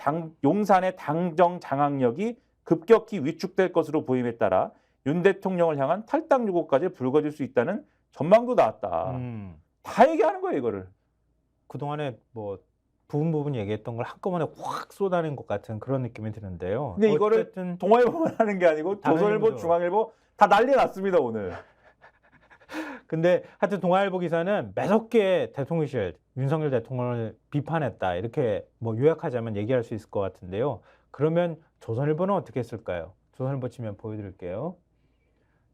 당정 장악력이 급격히 위축될 것으로 보임에 따라 윤 대통령을 향한 탈당 요구까지 불거질 수 있다는 전망도 나왔다. 다 얘기하는 거예요, 이거를. 그동안에 뭐 부분 얘기했던 걸 한꺼번에 확 쏟아낸 것 같은 그런 느낌이 드는데요. 근데 이거를 어쨌든 동아일보만 하는 게 아니고 조선일보, 당연히도. 중앙일보 다 난리 났습니다, 오늘. 근데 하여튼 동아일보 기사는 매섭게 대통령실 윤석열 대통령을 비판했다 이렇게 뭐 요약하자면 얘기할 수 있을 것 같은데요. 그러면 조선일보는 어떻게 했을까요? 조선일보 치면 보여드릴게요.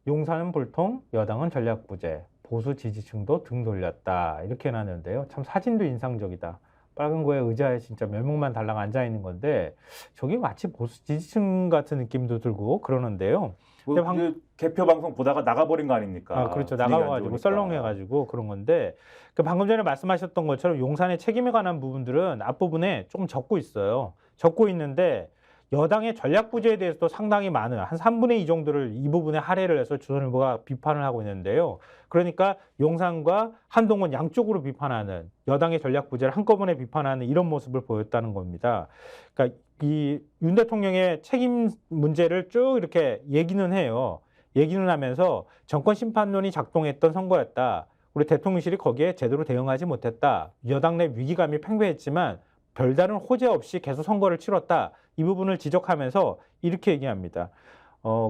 용산은 불통, 여당은 전략부재, 보수 지지층도 등 돌렸다 이렇게 해놨는데요. 참 사진도 인상적이다. 빨간 거에 의자에 진짜 멸목만 달랑 앉아 있는 건데 저게 마치 보수 지지층 같은 느낌도 들고 그러는데요. 근데 개표 방송 보다가 나가버린 거 아닙니까? 아, 그렇죠. 분위기 안 나가가지고 좋으니까. 썰렁해가지고 그런 건데 그 방금 전에 말씀하셨던 것처럼 용산의 책임에 관한 부분들은 앞부분에 조금 적고 있어요. 적고 있는데 여당의 전략 부재에 대해서도 상당히 많은 한 3분의 2 정도를 이 부분에 할애를 해서 조선일보가 비판을 하고 있는데요. 그러니까 용산과 한동훈 양쪽으로 비판하는 여당의 전략 부재를 한꺼번에 비판하는 이런 모습을 보였다는 겁니다. 그러니까 이 윤 대통령의 책임 문제를 쭉 이렇게 얘기는 해요. 얘기는 하면서 정권 심판론이 작동했던 선거였다. 우리 대통령실이 거기에 제대로 대응하지 못했다. 여당 내 위기감이 팽배했지만 별다른 호재 없이 계속 선거를 치렀다. 이 부분을 지적하면서 이렇게 얘기합니다.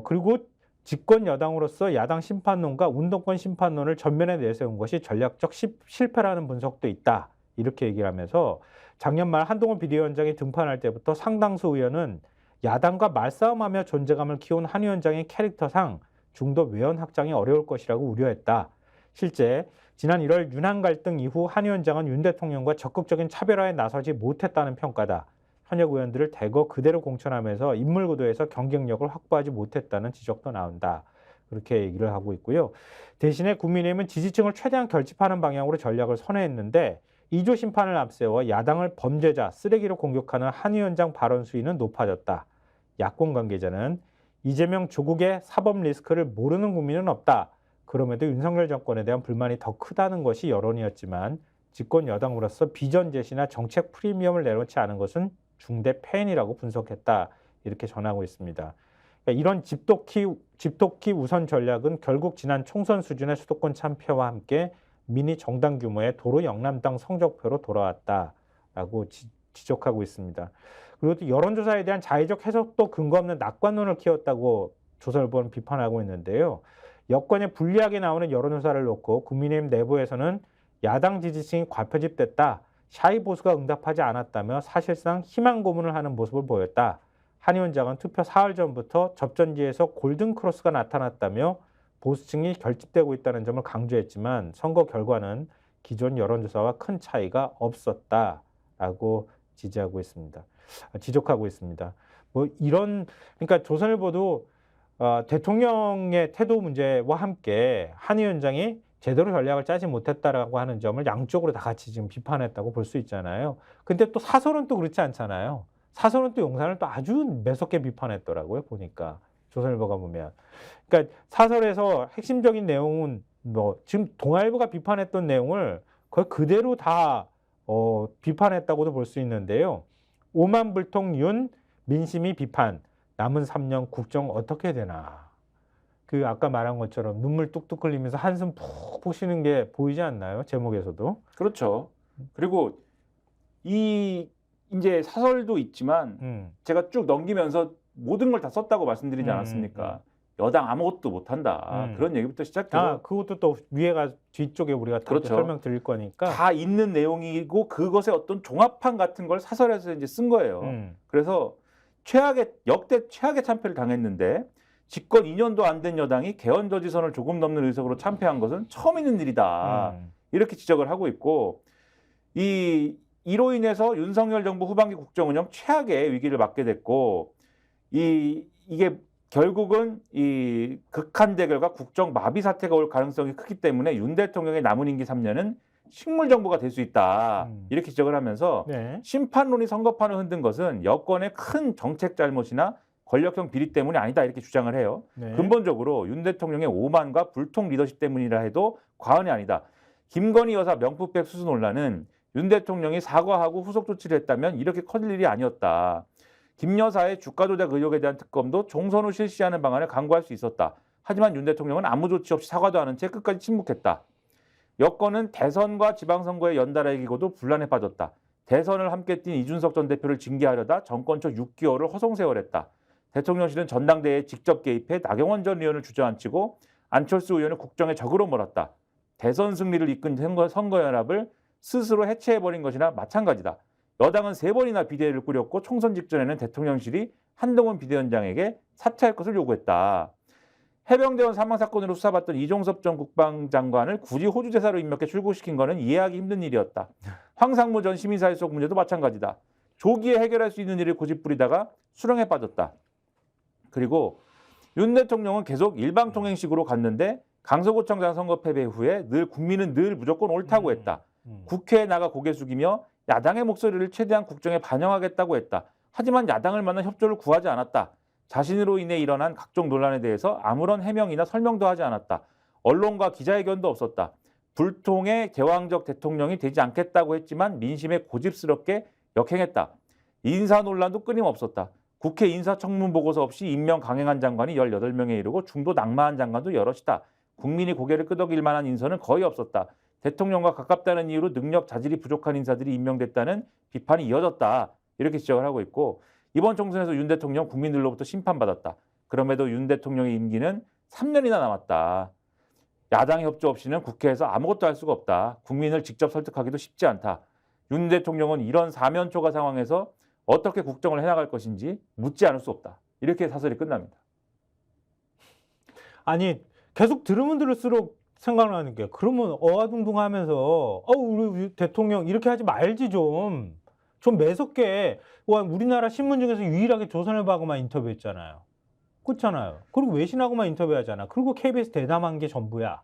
그리고 집권 여당으로서 야당 심판론과 운동권 심판론을 전면에 내세운 것이 전략적 실패라는 분석도 있다. 이렇게 얘기를 하면서 작년 말 한동훈 비대위원장이 등판할 때부터 상당수 의원은 야당과 말싸움하며 존재감을 키운 한 위원장의 캐릭터상 중도 외연 확장이 어려울 것이라고 우려했다. 실제 지난 1월 윤한 갈등 이후 한 위원장은 윤 대통령과 적극적인 차별화에 나서지 못했다는 평가다. 현역 의원들을 대거 그대로 공천하면서 인물 구도에서 경쟁력을 확보하지 못했다는 지적도 나온다. 그렇게 얘기를 하고 있고요. 대신에 국민의힘은 지지층을 최대한 결집하는 방향으로 전략을 선회했는데 2조 심판을 앞세워 야당을 범죄자, 쓰레기로 공격하는 한 위원장 발언 수위는 높아졌다. 야권 관계자는 이재명 조국의 사법 리스크를 모르는 국민은 없다. 그럼에도 윤석열 정권에 대한 불만이 더 크다는 것이 여론이었지만 집권 여당으로서 비전 제시나 정책 프리미엄을 내놓지 않은 것은 중대 패인이라고 분석했다. 이렇게 전하고 있습니다. 그러니까 이런 집토끼 우선 전략은 결국 지난 총선 수준의 수도권 참패와 함께 미니 정당 규모의 도로 영남당 성적표로 돌아왔다라고 지적하고 있습니다. 그리고 또 여론조사에 대한 자의적 해석도 근거 없는 낙관론을 키웠다고 조선일보는 비판하고 있는데요. 여권에 불리하게 나오는 여론조사를 놓고 국민의힘 내부에서는 야당 지지층이 과표집됐다. 샤이 보수가 응답하지 않았다며 사실상 희망 고문을 하는 모습을 보였다. 한 위원장은 투표 사흘 전부터 접전지에서 골든크로스가 나타났다며 보수층이 결집되고 있다는 점을 강조했지만 선거 결과는 기존 여론조사와 큰 차이가 없었다라고 지적하고 있습니다. 뭐 이런 그러니까 조선일보도 대통령의 태도 문제와 함께 한 위원장이 제대로 전략을 짜지 못했다라고 하는 점을 양쪽으로 다 같이 지금 비판했다고 볼 수 있잖아요. 근데 또 사설은 또 그렇지 않잖아요. 사설은 또 용산을 또 아주 매섭게 비판했더라고요. 보니까 조선일보가 보면. 그러니까 사설에서 핵심적인 내용은 뭐 지금 동아일보가 비판했던 내용을 거의 그대로 다 비판했다고도 볼 수 있는데요. 오만불통 윤 민심이 비판 남은 3년 국정 어떻게 되나. 그 아까 말한 것처럼 눈물 뚝뚝 흘리면서 한숨 푹푹 쉬는 게 보이지 않나요? 제목에서도. 그렇죠. 그리고 이제 사설도 있지만 제가 쭉 넘기면서 모든 걸 다 썼다고 말씀드리지 않았습니까? 여당 아무것도 못한다. 그런 얘기부터 시작해서 그것도 또 위에가 뒤쪽에 우리가 다 그렇죠. 설명드릴 거니까 다 있는 내용이고 그것의 어떤 종합판 같은 걸 사설에서 이제 쓴 거예요. 그래서 역대 최악의 참패를 당했는데 집권 2년도 안 된 여당이 개헌 저지선을 조금 넘는 의석으로 참패한 것은 처음 있는 일이다. 이렇게 지적을 하고 있고 이로 인해서 윤석열 정부 후반기 국정운영 최악의 위기를 맞게 됐고 이게 결국은 이 극한 대결과 국정 마비 사태가 올 가능성이 크기 때문에 윤 대통령의 남은 임기 3년은 식물 정부가 될 수 있다. 이렇게 지적을 하면서 네. 심판론이 선거판을 흔든 것은 여권의 큰 정책 잘못이나 권력형 비리 때문이 아니다. 이렇게 주장을 해요. 네. 근본적으로 윤 대통령의 오만과 불통 리더십 때문이라 해도 과언이 아니다. 김건희 여사 명품백 수수 논란은 윤 대통령이 사과하고 후속 조치를 했다면 이렇게 커질 일이 아니었다. 김 여사의 주가 조작 의혹에 대한 특검도 총선 후 실시하는 방안을 강구할 수 있었다. 하지만 윤 대통령은 아무 조치 없이 사과도 않은 채 끝까지 침묵했다. 여권은 대선과 지방선거에 연달아 이기고도 분란에 빠졌다. 대선을 함께 뛴 이준석 전 대표를 징계하려다 정권 초 6개월을 허송세월했다. 대통령실은 전당대회에 직접 개입해 나경원 전 의원을 주저앉히고 안철수 의원을 국정의 적으로 몰았다. 대선 승리를 이끈 선거연합을 스스로 해체해버린 것이나 마찬가지다. 여당은 3번이나 비대위를 꾸렸고 총선 직전에는 대통령실이 한동훈 비대위원장에게 사퇴할 것을 요구했다. 해병대원 사망 사건으로 수사받던 이종섭 전 국방장관을 굳이 호주 대사로 임명해 출국시킨 것은 이해하기 힘든 일이었다. 황상무 전 시민사회 속 문제도 마찬가지다. 조기에 해결할 수 있는 일을 고집부리다가 수렁에 빠졌다. 그리고 윤 대통령은 계속 일방통행식으로 갔는데 강서구청장 선거 패배 후에 국민은 늘 무조건 옳다고 했다. 국회에 나가 고개 숙이며 야당의 목소리를 최대한 국정에 반영하겠다고 했다. 하지만 야당을 만나 협조를 구하지 않았다. 자신으로 인해 일어난 각종 논란에 대해서 아무런 해명이나 설명도 하지 않았다. 언론과 기자회견도 없었다. 불통의 제왕적 대통령이 되지 않겠다고 했지만 민심에 고집스럽게 역행했다. 인사 논란도 끊임없었다. 국회 인사청문 보고서 없이 임명 강행한 장관이 18명에 이르고 중도 낙마한 장관도 여럿이다. 국민이 고개를 끄덕일 만한 인선은 거의 없었다. 대통령과 가깝다는 이유로 능력 자질이 부족한 인사들이 임명됐다는 비판이 이어졌다. 이렇게 지적을 하고 있고 이번 총선에서 윤 대통령 국민들로부터 심판받았다. 그럼에도 윤 대통령의 임기는 3년이나 남았다. 야당 협조 없이는 국회에서 아무것도 할 수가 없다. 국민을 직접 설득하기도 쉽지 않다. 윤 대통령은 이런 사면초가 상황에서 어떻게 국정을 해나갈 것인지 묻지 않을 수 없다. 이렇게 사설이 끝납니다. 아니 계속 들으면 들을수록 생각나는 게 그러면 어와둥둥하면서 우리 대통령 이렇게 하지 말지 좀 매섭게 우리나라 신문 중에서 유일하게 조선일보하고만 인터뷰했잖아요. 그렇잖아요. 그리고 외신하고만 인터뷰하잖아. 그리고 KBS 대담한 게 전부야.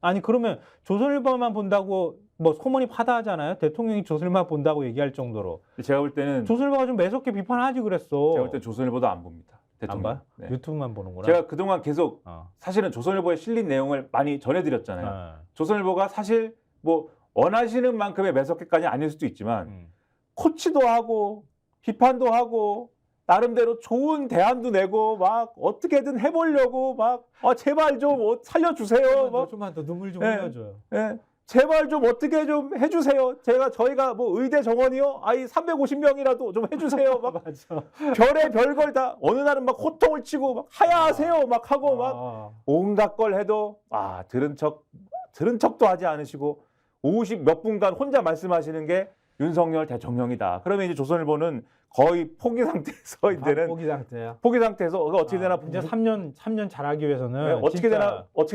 아니 그러면 조선일보만 본다고 뭐 소문이 파다하잖아요. 대통령이 조선일보만 본다고 얘기할 정도로. 제가 볼 때는 조선일보가 좀 매섭게 비판하지 그랬어. 제가 볼 때 조선일보도 안 봅니다. 대통령. 안 봐요? 네. 유튜브만 보는구나. 제가 그동안 계속 사실은 조선일보에 실린 내용을 많이 전해드렸잖아요. 조선일보가 사실 뭐 원하시는 만큼의 매섭게까지 아닐 수도 있지만 코치도 하고 비판도 하고 나름대로 좋은 대안도 내고 막 어떻게든 해보려고 막 제발 좀 살려주세요. 좀만 더 눈물 좀 네. 흘려줘요. 네. 제발 좀 어떻게 좀 해주세요. 저희가 뭐 의대 정원이요? 350명이라도 좀 해주세요. 막 맞아. 별의 별걸 다 어느 날은 막 호통을 치고 막 하야하세요 막 하고 막 온갖 걸 해도 들은 척도 하지 않으시고 50 몇 분간 혼자 말씀하시는 게 윤석열 대통령이다. 그러면 이제 조선일보는 거의 포기 상태에서 이제는 포기 상태야. 포기 상태에서 어떻게 되나 이제 3년 잘하기 위해서는 네, 어떻게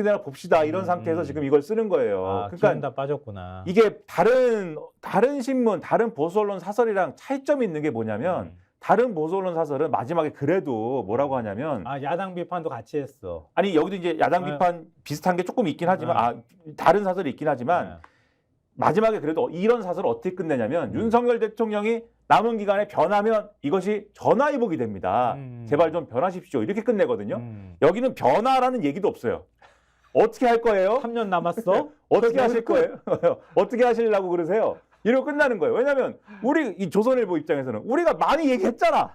되나 봅시다. 이런 상태에서 지금 이걸 쓰는 거예요. 그러니까 다 빠졌구나. 이게 다른 신문, 다른 보수 언론 사설이랑 차이점이 있는 게 뭐냐면 다른 보수 언론 사설은 마지막에 그래도 뭐라고 하냐면 야당 비판도 같이 했어. 아니 여기도 이제 야당 비판 비슷한 게 조금 있긴 하지만 다른 사설이 있긴 하지만 마지막에 그래도 이런 사설을 어떻게 끝내냐면 윤석열 대통령이 남은 기간에 변하면 이것이 전화위복이 됩니다. 제발 좀 변하십시오. 이렇게 끝내거든요. 여기는 변화라는 얘기도 없어요. 어떻게 할 거예요? 3년 남았어? 어떻게 하실 거예요? 어떻게 하시려고 그러세요? 이러고 끝나는 거예요. 왜냐하면 우리 이 조선일보 입장에서는 우리가 많이 얘기했잖아.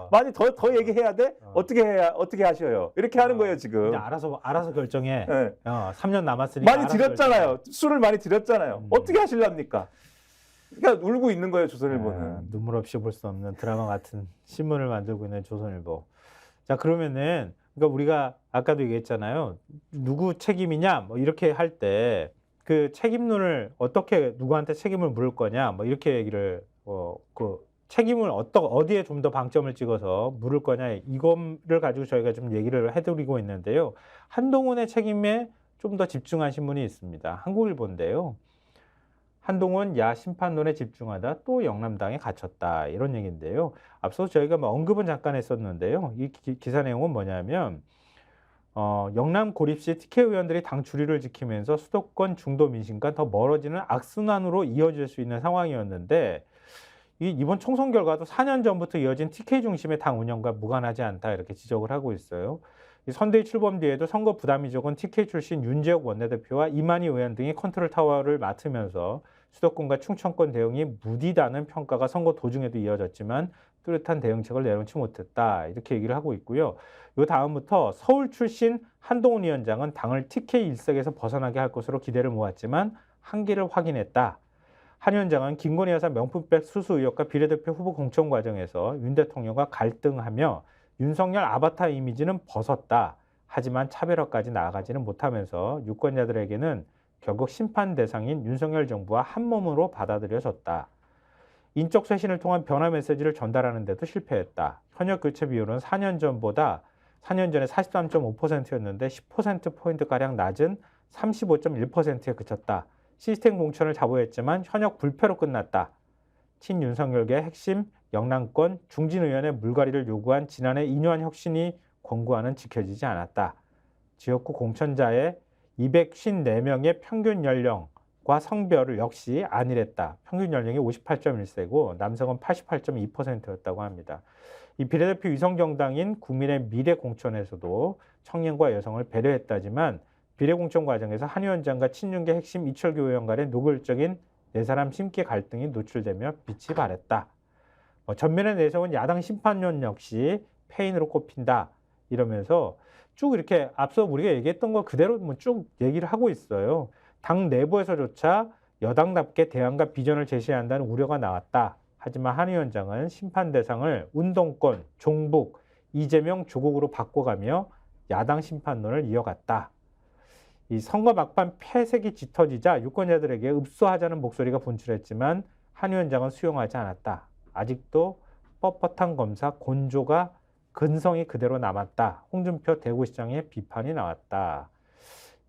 많이 더 얘기해야 돼? 어떻게 하셔요? 이렇게 하는 거예요 지금. 이제 알아서 결정해. 네. 3년 남았으니까. 많이 드렸잖아요. 술을 많이 드렸잖아요. 어떻게 하실랍니까? 그러니까 울고 있는 거예요 조선일보는. 눈물 없이 볼 수 없는 드라마 같은 신문을 만들고 있는 조선일보. 자 그러면은 그러니까 우리가 아까도 얘기했잖아요. 누구 책임이냐 뭐 이렇게 할 때 그 책임론을 어떻게 누구한테 책임을 물을 거냐 뭐 이렇게 얘기를 그 책임을 어디에 좀 더 방점을 찍어서 물을 거냐 이거를 가지고 저희가 좀 얘기를 해드리고 있는데요. 한동훈의 책임에 좀 더 집중하신 분이 있습니다. 한국일보인데요. 한동훈 야 심판론에 집중하다 또 영남당에 갇혔다 이런 얘기인데요. 앞서 저희가 뭐 언급은 잠깐 했었는데요. 이 기사 내용은 뭐냐면 영남 고립 시 TK 의원들이 당 주류를 지키면서 수도권 중도 민심과 더 멀어지는 악순환으로 이어질 수 있는 상황이었는데 이번 총선 결과도 4년 전부터 이어진 TK 중심의 당 운영과 무관하지 않다 이렇게 지적을 하고 있어요. 이 선대위 출범 뒤에도 선거 부담이 적은 TK 출신 윤재욱 원내대표와 이만희 의원 등이 컨트롤 타워를 맡으면서 수도권과 충청권 대응이 무디다는 평가가 선거 도중에도 이어졌지만 뚜렷한 대응책을 내놓지 못했다 이렇게 얘기를 하고 있고요. 이 다음부터 서울 출신 한동훈 위원장은 당을 TK 일색에서 벗어나게 할 것으로 기대를 모았지만 한계를 확인했다. 한 위원장은 김건희 여사 명품백 수수 의혹과 비례대표 후보 공천 과정에서 윤 대통령과 갈등하며 윤석열 아바타 이미지는 벗었다. 하지만 차별화까지 나아가지는 못하면서 유권자들에게는 결국 심판 대상인 윤석열 정부와 한몸으로 받아들여졌다. 인적 쇄신을 통한 변화 메시지를 전달하는 데도 실패했다. 현역 교체 비율은 4년 전에 43.5%였는데 10%포인트가량 낮은 35.1%에 그쳤다. 시스템 공천을 자부했지만 현역 불패로 끝났다. 친윤석열계의 핵심 영남권 중진 의원의 물갈이를 요구한 지난해 인요한 혁신이 권고안은 지켜지지 않았다. 지역구 공천자의 254명의 평균 연령과 성별을 역시 안일했다. 평균 연령이 58.1세고 남성은 88.2%였다고 합니다. 이 비례대표 위성정당인 국민의 미래 공천에서도 청년과 여성을 배려했다지만 비례공천 과정에서 한 위원장과 친윤계 핵심 이철규 의원 간의 노골적인 네 사람 심기 갈등이 노출되며 빛이 발했다. 전면에 내세운 야당 심판론 역시 패인으로 꼽힌다. 이러면서 쭉 이렇게 앞서 우리가 얘기했던 거 그대로 쭉 얘기를 하고 있어요. 당 내부에서조차 여당답게 대안과 비전을 제시해야 한다는 우려가 나왔다. 하지만 한 위원장은 심판 대상을 운동권, 종북, 이재명, 조국으로 바꿔가며 야당 심판론을 이어갔다. 이 선거 막판 패색이 짙어지자 유권자들에게 읍소하자는 목소리가 분출했지만 한 위원장은 수용하지 않았다. 아직도 뻣뻣한 검사 곤조가 근성이 그대로 남았다. 홍준표 대구시장의 비판이 나왔다.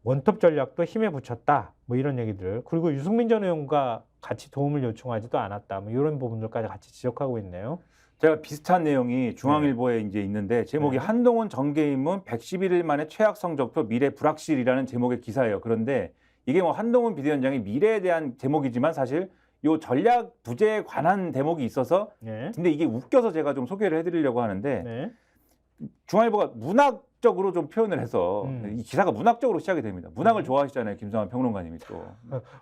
원톱 전략도 힘에 붙였다. 뭐 이런 얘기들. 그리고 유승민 전 의원과 같이 도움을 요청하지도 않았다. 뭐 이런 부분들까지 같이 지적하고 있네요. 제가 비슷한 내용이 중앙일보에 이제 있는데 제목이 한동훈 정계입문 111일 만에 최악 성적표 미래 불확실이라는 제목의 기사예요. 그런데 이게 뭐 한동훈 비대위원장의 미래에 대한 제목이지만 사실 요 전략 부재에 관한 대목이 있어서 근데 이게 웃겨서 제가 좀 소개를 해드리려고 하는데 중앙일보가 문학적으로 좀 표현을 해서 이 기사가 문학적으로 시작이 됩니다. 문학을 좋아하시잖아요. 김성환 평론가님이 또.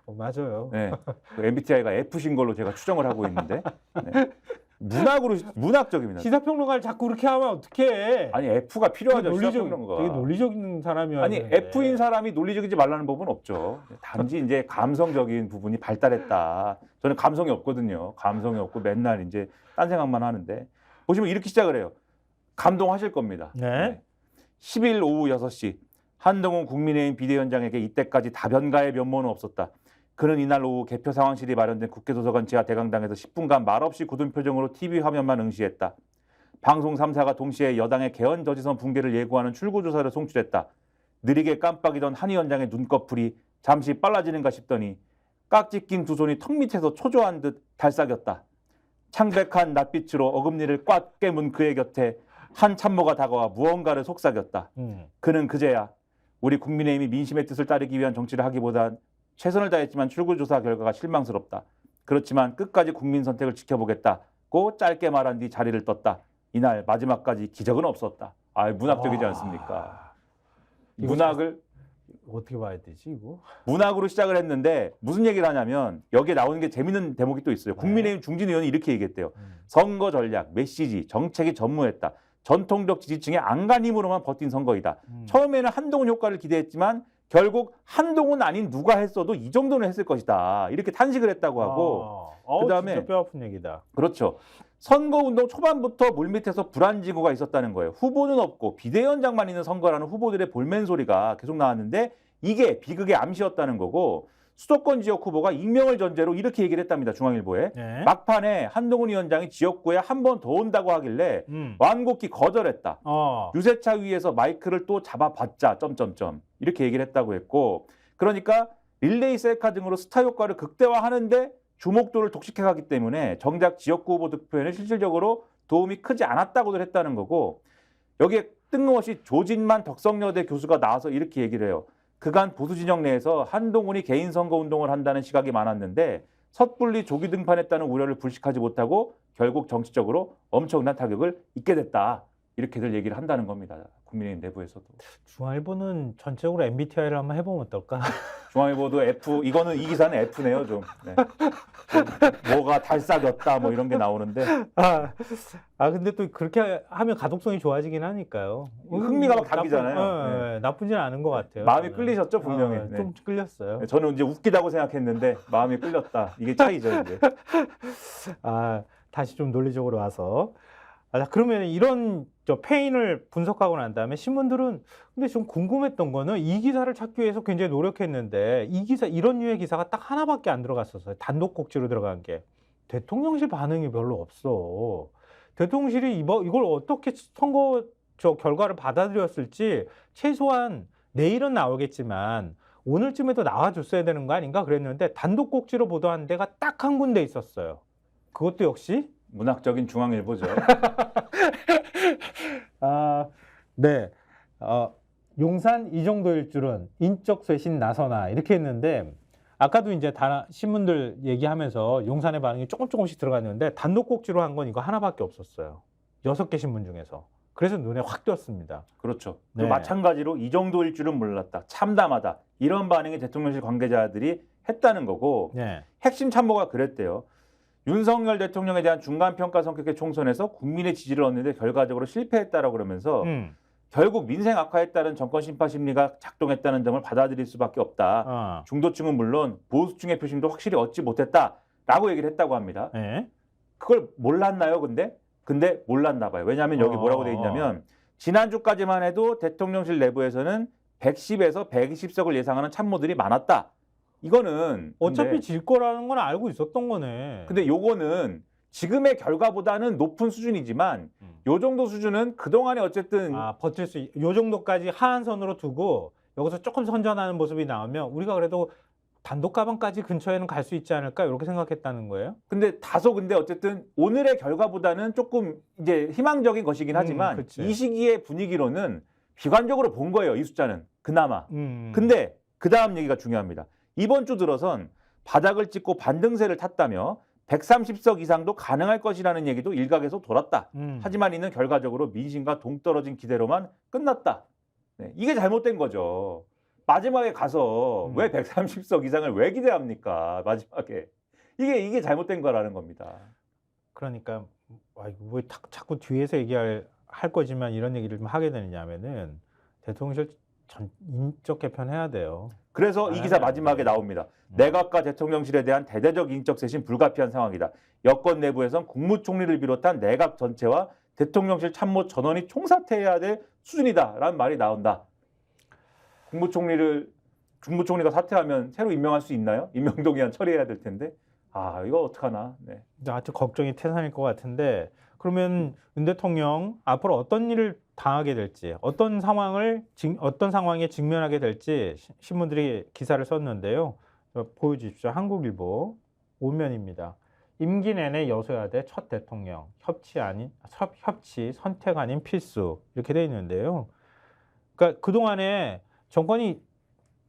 맞아요. 네. 그 MBTI가 F신 걸로 제가 추정을 하고 있는데 네. 문학적입니다. 시사평론가를 자꾸 그렇게 하면 어떡해. 아니 F가 필요하죠. 시사평론가. 되게 논리적인 사람이야. 아니 F인 사람이 논리적이지 말라는 법은 없죠. 단지 이제 감성적인 부분이 발달했다. 저는 감성이 없거든요. 감성이 없고 맨날 이제 딴 생각만 하는데 보시면 이렇게 시작을 해요. 감동하실 겁니다. 네. 10일 오후 6시 한동훈 국민의힘 비대위원장에게 이때까지 다변가의 면모는 없었다. 그는 이날 오후 개표 상황실이 마련된 국회도서관 지하 대강당에서 10분간 말없이 굳은 표정으로 TV 화면만 응시했다. 방송 3사가 동시에 여당의 개헌 저지선 붕괴를 예고하는 출구조사를 송출했다. 느리게 깜빡이던 한 위원장의 눈꺼풀이 잠시 빨라지는가 싶더니 깍지 낀 두 손이 턱 밑에서 초조한 듯 달싹였다. 창백한 낯빛으로 어금니를 꽉 깨문 그의 곁에 한 참모가 다가와 무언가를 속삭였다. 그는 그제야 우리 국민의힘이 민심의 뜻을 따르기 위한 정치를 하기보단 최선을 다했지만 출구조사 결과가 실망스럽다. 그렇지만 끝까지 국민 선택을 지켜보겠다고 짧게 말한 뒤 자리를 떴다. 이날 마지막까지 기적은 없었다. 문학적이지 않습니까? 문학을 어떻게 봐야 되지 이거? 문학으로 시작을 했는데 무슨 얘기를 하냐면 여기에 나오는 게 재밌는 대목이 또 있어요. 국민의힘 중진 의원이 이렇게 얘기했대요. 선거 전략, 메시지, 정책이 전무했다. 전통적 지지층의 안간힘으로만 버틴 선거이다. 처음에는 한동훈 효과를 기대했지만 결국 한동훈 아닌 누가 했어도 이 정도는 했을 것이다. 이렇게 탄식을 했다고 하고 그다음에 진짜 뼈 아픈 얘기다. 그렇죠. 선거운동 초반부터 물밑에서 불안지구가 있었다는 거예요. 후보는 없고 비대위원장만 있는 선거라는 후보들의 볼멘 소리가 계속 나왔는데 이게 비극의 암시였다는 거고 수도권 지역 후보가 익명을 전제로 이렇게 얘기를 했답니다. 중앙일보에. 네. 막판에 한동훈 위원장이 지역구에 한 번 더 온다고 하길래 완곡히 거절했다. 유세차 위에서 마이크를 또 잡아봤자 점점점 이렇게 얘기를 했다고 했고 그러니까 릴레이 셀카 등으로 스타 효과를 극대화하는데 주목도를 독식해가기 때문에 정작 지역구 후보 득표에는 실질적으로 도움이 크지 않았다고들 했다는 거고 여기에 뜬금없이 조진만 덕성여대 교수가 나와서 이렇게 얘기를 해요. 그간 보수 진영 내에서 한동훈이 개인 선거 운동을 한다는 시각이 많았는데 섣불리 조기 등판했다는 우려를 불식하지 못하고 결국 정치적으로 엄청난 타격을 입게 됐다. 이렇게들 얘기를 한다는 겁니다. 국민의힘 내부에서도. 중앙일보는 전적으로 MBTI를 한번 해보면 어떨까? 중앙일보도 F, 이거는 이 기사는 F네요, 좀. 네. 뭐가 달싹였다, 뭐 이런 게 나오는데. 근데 또 그렇게 하면 가독성이 좋아지긴 하니까요. 흥미가 막 담기잖아요. 네. 나쁘진 않은 것 같아요. 마음이 끌리셨죠, 분명히. 네. 좀 끌렸어요. 저는 이제 웃기다고 생각했는데 마음이 끌렸다. 이게 차이죠, 이제. 다시 좀 논리적으로 와서. 그러면 이런 페인을 분석하고 난 다음에 신문들은 근데 좀 궁금했던 거는 이 기사를 찾기 위해서 굉장히 노력했는데 이 기사 이런 류의 기사가 딱 하나밖에 안 들어갔었어요. 단독 꼭지로 들어간 게. 대통령실 반응이 별로 없어. 대통령실이 이걸 어떻게 선거 결과를 받아들였을지 최소한 내일은 나오겠지만 오늘쯤에도 나와줬어야 되는 거 아닌가 그랬는데 단독 꼭지로 보도한 데가 딱 한 군데 있었어요. 그것도 역시 문학적인 중앙일보죠. 네. 용산 이 정도일 줄은 인적 쇄신 나서나 이렇게 했는데 아까도 이제 신문들 얘기하면서 용산의 반응이 조금씩 들어갔는데 단독 꼭지로 한 건 이거 하나밖에 없었어요. 6개 신문 중에서. 그래서 눈에 확 띄었습니다. 그렇죠. 네. 마찬가지로 이 정도일 줄은 몰랐다. 참담하다. 이런 반응이 대통령실 관계자들이 했다는 거고 네. 핵심 참모가 그랬대요. 윤석열 대통령에 대한 중간평가 성격의 총선에서 국민의 지지를 얻는데 결과적으로 실패했다라고 그러면서 결국 민생 악화에 따른 정권 심파 심리가 작동했다는 점을 받아들일 수밖에 없다. 중도층은 물론 보수층의 표심도 확실히 얻지 못했다라고 얘기를 했다고 합니다. 네. 그걸 몰랐나요, 근데? 근데 몰랐나 봐요. 왜냐하면 여기 뭐라고 돼 있냐면 지난주까지만 해도 대통령실 내부에서는 110에서 120석을 예상하는 참모들이 많았다. 이거는 어차피 질 거라는 건 알고 있었던 거네. 근데 요거는 지금의 결과보다는 높은 수준이지만 요 정도 수준은 그동안에 어쨌든 버틸 요 정도까지 하한선으로 두고 여기서 조금 선전하는 모습이 나오면 우리가 그래도 단독 가방까지 근처에는 갈 수 있지 않을까 이렇게 생각했다는 거예요. 근데 어쨌든 오늘의 결과보다는 조금 이제 희망적인 것이긴 하지만 그치. 이 시기의 분위기로는 비관적으로 본 거예요. 이 숫자는 그나마. 근데 그 다음 얘기가 중요합니다. 이번 주 들어선 바닥을 찍고 반등세를 탔다며 130석 이상도 가능할 것이라는 얘기도 일각에서 돌았다. 하지만 이는 결과적으로 민심과 동떨어진 기대로만 끝났다. 네, 이게 잘못된 거죠. 마지막에 가서 왜 130석 이상을 왜 기대합니까? 마지막에. 이게 잘못된 거라는 겁니다. 그러니까 왜 자꾸 뒤에서 얘기할 거지만 이런 얘기를 좀 하게 되느냐면은 대통령실 인적 개편해야 돼요. 그래서 이 기사 마지막에 나옵니다. 내각과 대통령실에 대한 대대적 인적 쇄신 불가피한 상황이다. 여권 내부에선 국무총리를 비롯한 내각 전체와 대통령실 참모 전원이 총사퇴해야 될 수준이다라는 말이 나온다. 국무총리가 사퇴하면 새로 임명할 수 있나요? 임명동의안 처리해야 될 텐데. 이거 어떡하나. 네. 아주 걱정이 태산일 것 같은데 그러면 윤 대통령 앞으로 어떤 일을 당하게 될지 어떤 상황에 직면하게 될지 신문들이 기사를 썼는데요. 보여주십시오. 한국일보 5면입니다. 임기 내내 여소야대 첫 대통령 협치 선택 아닌 필수 이렇게 돼 있는데요. 그러니까 그동안에 정권이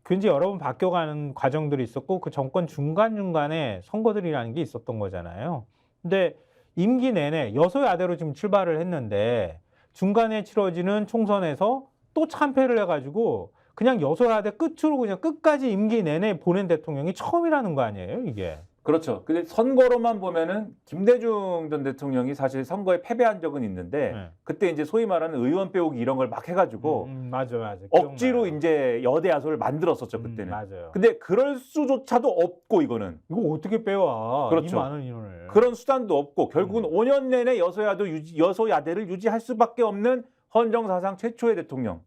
굉장히 여러 번 바뀌어가는 과정들이 있었고 그 정권 중간중간에 선거들이라는 게 있었던 거잖아요. 근데 임기 내내 여소야대로 지금 출발을 했는데 중간에 치러지는 총선에서 또 참패를 해가지고 그냥 여소야대 끝으로 그냥 끝까지 임기 내내 보낸 대통령이 처음이라는 거 아니에요, 이게? 그렇죠. 근데 선거로만 보면은 김대중 전 대통령이 사실 선거에 패배한 적은 있는데 네. 그때 이제 소위 말하는 의원 빼오기 이런 걸 막 해가지고 맞아. 억지로 기억나요. 이제 여대 야소를 만들었었죠 그때는. 맞아요. 근데 그럴 수조차도 없고 이거는 이거 어떻게 빼와? 이 그렇죠. 많은 인원을. 그런 수단도 없고 결국은 5년 내내 여소야대를 유지할 수밖에 없는 헌정사상 최초의 대통령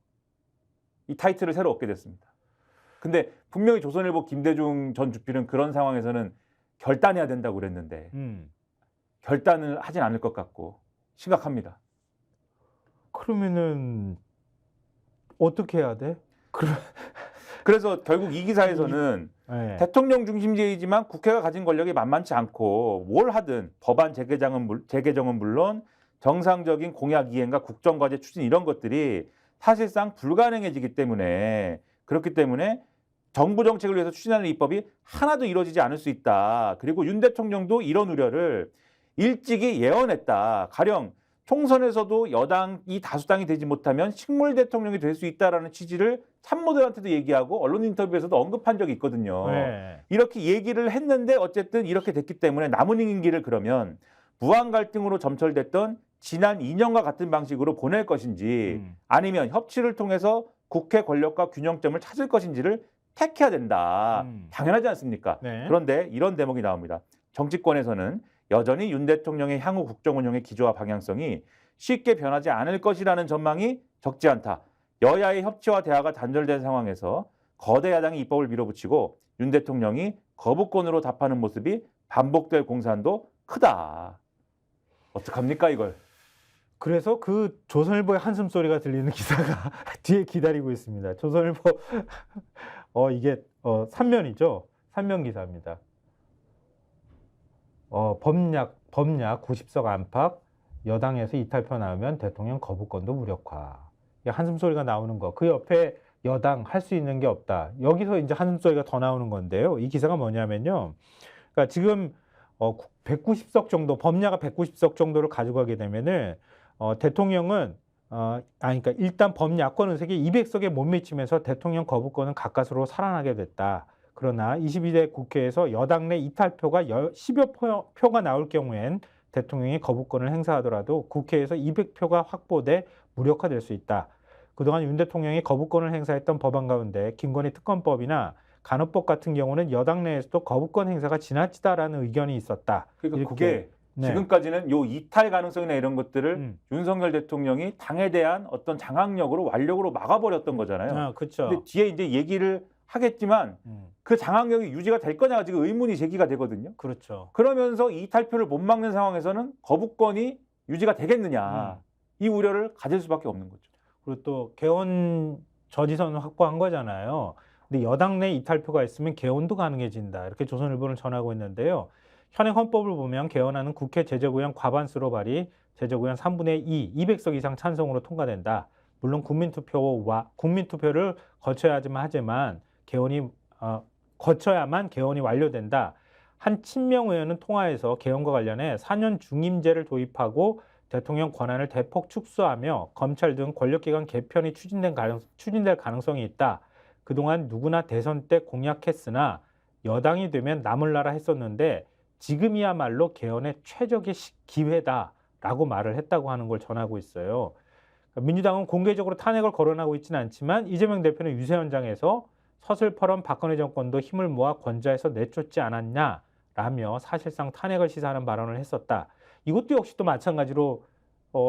이 타이틀을 새로 얻게 됐습니다. 근데 분명히 조선일보 김대중 전 주필은 그런 상황에서는 결단해야 된다고 그랬는데 결단을 하진 않을 것 같고 심각합니다. 그러면은 어떻게 해야 돼? 그래서 결국 이 기사에서는 네. 대통령 중심제이지만 국회가 가진 권력이 만만치 않고 뭘 하든 법안 재개정은 물론 정상적인 공약 이행과 국정과제 추진 이런 것들이 사실상 불가능해지기 때문에 그렇기 때문에 정부 정책을 위해서 추진하는 입법이 하나도 이루어지지 않을 수 있다. 그리고 윤 대통령도 이런 우려를 일찍이 예언했다. 가령 총선에서도 여당이 다수당이 되지 못하면 식물 대통령이 될 수 있다라는 취지를 참모들한테도 얘기하고 언론 인터뷰에서도 언급한 적이 있거든요. 네. 이렇게 얘기를 했는데 어쨌든 이렇게 됐기 때문에 남은 임기를 그러면 무한 갈등으로 점철됐던 지난 2년과 같은 방식으로 보낼 것인지 아니면 협치를 통해서 국회 권력과 균형점을 찾을 것인지를 택해야 된다. 당연하지 않습니까? 네. 그런데 이런 대목이 나옵니다. 정치권에서는 여전히 윤 대통령의 향후 국정 운영의 기조와 방향성이 쉽게 변하지 않을 것이라는 전망이 적지 않다. 여야의 협치와 대화가 단절된 상황에서 거대 야당이 입법을 밀어붙이고 윤 대통령이 거부권으로 답하는 모습이 반복될 공산도 크다. 어떡합니까 이걸? 그래서 그 조선일보의 한숨 소리가 들리는 기사가 뒤에 기다리고 있습니다. 조선일보 이게 3면이죠. 3면 기사입니다. 법약 90석 안팎 여당에서 이탈표 나오면 대통령 거부권도 무력화. 한숨 소리가 나오는 거. 그 옆에 여당 할 수 있는 게 없다. 여기서 이제 한숨 소리가 더 나오는 건데요. 이 기사가 뭐냐면요. 그러니까 지금 190석 정도, 법야가 190석 정도를 가져가게 되면은 대통령은 그러니까 일단 범야권 의석이 200석에 못 미치면서 대통령 거부권은 가까스로 살아나게 됐다. 그러나 22대 국회에서 여당 내 이탈표가 10여 표가 나올 경우엔 대통령이 거부권을 행사하더라도 국회에서 200표가 확보돼 무력화될 수 있다. 그동안 윤 대통령이 거부권을 행사했던 법안 가운데 김건희 특검법이나 간호법 같은 경우는 여당 내에서도 거부권 행사가 지나치다라는 의견이 있었다. 그러니까 그게 네. 지금까지는 요 이탈 가능성이나 이런 것들을 윤석열 대통령이 당에 대한 어떤 장악력으로 완력으로 막아버렸던 거잖아요. 그렇죠. 근데 뒤에 이제 얘기를 하겠지만 그 장악력이 유지가 될 거냐가 지금 의문이 제기가 되거든요. 그렇죠. 그러면서 이탈표를 못 막는 상황에서는 거부권이 유지가 되겠느냐 이 우려를 가질 수밖에 없는 거죠. 그리고 또 개헌 저지선을 확보한 거잖아요. 근데 여당 내 이탈표가 있으면 개헌도 가능해진다. 이렇게 조선일보는 전하고 있는데요. 현행 헌법을 보면 개헌안은 국회 제적의원 과반수로 발의, 제적의원 3분의 2, 200석 이상 찬성으로 통과된다. 물론 국민투표를 거쳐야만 개헌이 완료된다. 한 친명 의원은 통화에서 개헌과 관련해 4년 중임제를 도입하고 대통령 권한을 대폭 축소하며 검찰 등 권력기관 개편이 추진될 가능성이 있다. 그동안 누구나 대선 때 공약했으나 여당이 되면 남을 나라 했었는데 지금이야말로 개헌의 최적의 기회다라고 말을 했다고 하는 걸 전하고 있어요. 민주당은 공개적으로 탄핵을 거론하고 있지는 않지만 이재명 대표는 유세 현장에서 서슬퍼런 박근혜 정권도 힘을 모아 권좌에서 내쫓지 않았냐라며 사실상 탄핵을 시사하는 발언을 했었다. 이것도 역시 또 마찬가지로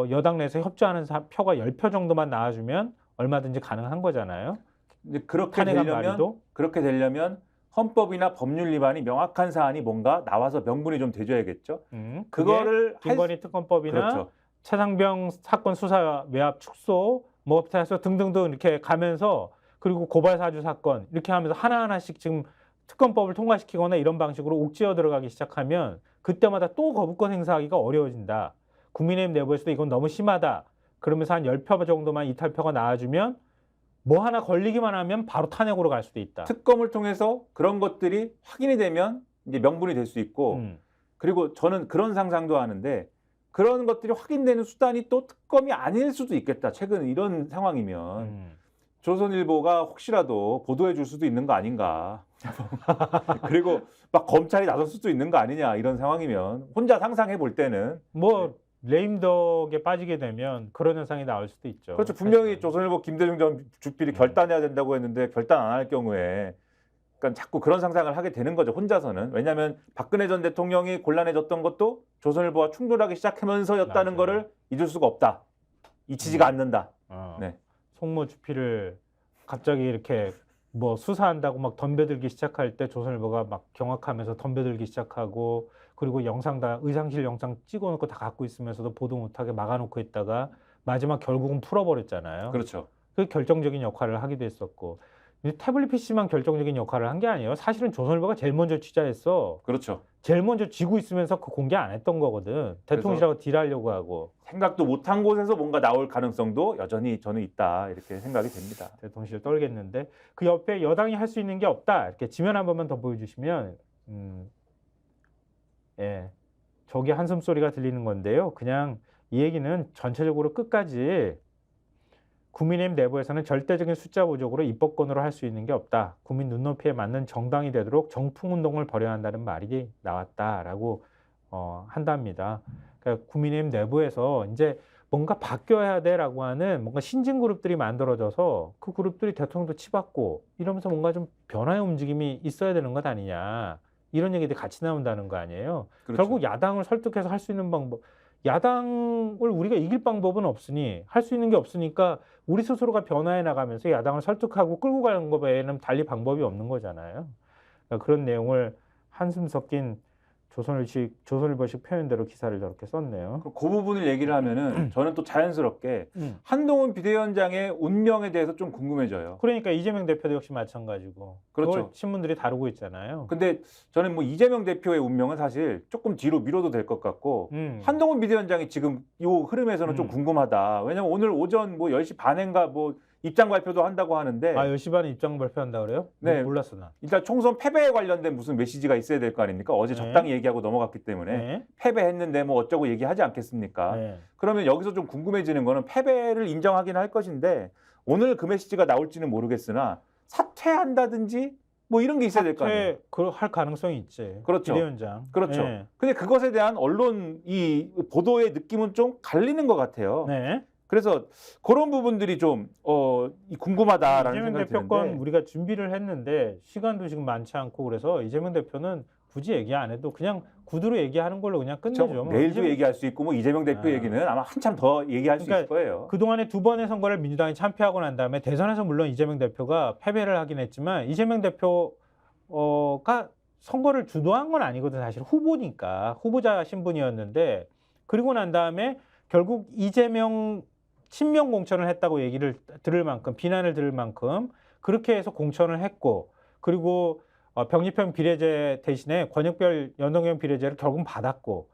여당 내에서 협조하는 표가 10표 정도만 나와주면 얼마든지 가능한 거잖아요. 근데 그렇게 되려면 헌법이나 법률 위반이 명확한 사안이 뭔가 나와서 명분이 좀 돼줘야겠죠. 그거를 김건희 특검법이나 그렇죠. 최상병 사건 수사 외압 축소 뭐 해서 등등등 이렇게 가면서 그리고 고발 사주 사건 이렇게 하면서 하나하나씩 지금 특검법을 통과시키거나 이런 방식으로 옥죄어 들어가기 시작하면 그때마다 또 거부권 행사하기가 어려워진다. 국민의힘 내부에서도 이건 너무 심하다. 그러면서 한 10표 정도만 이탈표가 나와주면 뭐 하나 걸리기만 하면 바로 탄핵으로 갈 수도 있다. 특검을 통해서 그런 것들이 확인이 되면 이제 명분이 될 수 있고 그리고 저는 그런 상상도 하는데 그런 것들이 확인되는 수단이 또 특검이 아닐 수도 있겠다. 최근 이런 상황이면 조선일보가 혹시라도 보도해 줄 수도 있는 거 아닌가. 그리고 막 검찰이 나설 수도 있는 거 아니냐 이런 상황이면 혼자 상상해 볼 때는 뭐 레임덕에 빠지게 되면 그런 현상이 나올 수도 있죠. 그렇죠. 분명히 사실은. 조선일보 김대중 전 주필이 결단해야 된다고 했는데 결단 안 할 경우에 그러니까 자꾸 그런 상상을 하게 되는 거죠. 혼자서는. 왜냐하면 박근혜 전 대통령이 곤란해졌던 것도 조선일보와 충돌하기 시작하면서였다는 맞아요. 거를 잊을 수가 없다. 잊히지가 않는다. 네. 송모 주필을 갑자기 이렇게 뭐 수사한다고 막 덤벼들기 시작할 때 조선일보가 막 경악하면서 덤벼들기 시작하고 그리고 영상 다 의상실 영상 찍어놓고 다 갖고 있으면서도 보도 못하게 막아놓고 있다가 마지막 결국은 풀어버렸잖아요. 그렇죠. 그 결정적인 역할을 하기도 했었고 태블릿 PC만 결정적인 역할을 한 게 아니에요. 사실은 조선일보가 제일 먼저 취재했어. 그렇죠. 제일 먼저 쥐고 있으면서 그 공개 안 했던 거거든. 대통령실하고 딜하려고 하고. 생각도 못한 곳에서 뭔가 나올 가능성도 여전히 저는 있다 이렇게 생각이 됩니다. 대통령실 떨겠는데 그 옆에 여당이 할 수 있는 게 없다. 이렇게 지면 한 번만 더 보여주시면 예, 저기 한숨 소리가 들리는 건데요. 그냥 이 얘기는 전체적으로 끝까지 국민의힘 내부에서는 절대적인 숫자 부족으로 입법권으로 할 수 있는 게 없다. 국민 눈높이에 맞는 정당이 되도록 정풍운동을 벌여야 한다는 말이 나왔다라고 한답니다. 그러니까 국민의힘 내부에서 이제 뭔가 바뀌어야 돼라고 하는 뭔가 신진 그룹들이 만들어져서 그 그룹들이 대통령도 치받고 이러면서 뭔가 좀 변화의 움직임이 있어야 되는 것 아니냐. 이런 얘기들이 같이 나온다는 거 아니에요. 그렇죠. 결국 야당을 설득해서 할 수 있는 방법. 야당을 우리가 이길 방법은 없으니 할 수 있는 게 없으니까 우리 스스로가 변화해 나가면서 야당을 설득하고 끌고 가는 거 외에는 달리 방법이 없는 거잖아요. 그러니까 그런 내용을 한숨 섞인 조선일보식 표현대로 기사를 저렇게 썼네요. 그 부분을 얘기를 하면은 저는 또 자연스럽게 한동훈 비대위원장의 운명에 대해서 좀 궁금해져요. 그러니까 이재명 대표도 역시 마찬가지고. 그렇죠. 그걸 신문들이 다루고 있잖아요. 근데 저는 뭐 이재명 대표의 운명은 사실 조금 뒤로 미뤄도 될 것 같고 한동훈 비대위원장이 지금 이 흐름에서는 좀 궁금하다. 왜냐면 오늘 오전 뭐 10시 반인가 뭐 입장 발표도 한다고 하는데 10시 반에 입장 발표한다고 그래요? 네. 몰랐어 나. 일단 총선 패배에 관련된 무슨 메시지가 있어야 될 거 아닙니까? 어제 적당히 얘기하고 넘어갔기 때문에 패배했는데 뭐 어쩌고 얘기하지 않겠습니까? 그러면 여기서 좀 궁금해지는 거는 패배를 인정하긴 할 것인데 오늘 그 메시지가 나올지는 모르겠으나 사퇴한다든지 뭐 이런 게 있어야 될 거 아니에요? 할 가능성이 있지. 그렇죠. 비대위원장. 그렇죠. 근데 그것에 대한 언론 이 보도의 느낌은 좀 갈리는 것 같아요. 네. 그래서 그런 부분들이 좀 궁금하다라는 이재명 생각이 대표 건 드는데 우리가 준비를 했는데 시간도 지금 많지 않고 그래서 이재명 대표는 굳이 얘기 안 해도 그냥 구두로 얘기하는 걸로 그냥 끝내죠. 그렇죠. 내일도 얘기할 수 있고 뭐 이재명 대표 얘기는 아마 한참 더 얘기할 수 있을 거예요. 그동안에 두 번의 선거를 민주당이 참패하고 난 다음에 대선에서 물론 이재명 대표가 패배를 하긴 했지만 이재명 대표가 선거를 주도한 건 아니거든. 사실 후보니까 후보자 신분이었는데 그리고 난 다음에 결국 이재명 친명 공천을 했다고 얘기를 들을 만큼 비난을 들을 만큼 그렇게 해서 공천을 했고 그리고 병립형 비례제 대신에 권역별 연동형 비례제를 결국 받고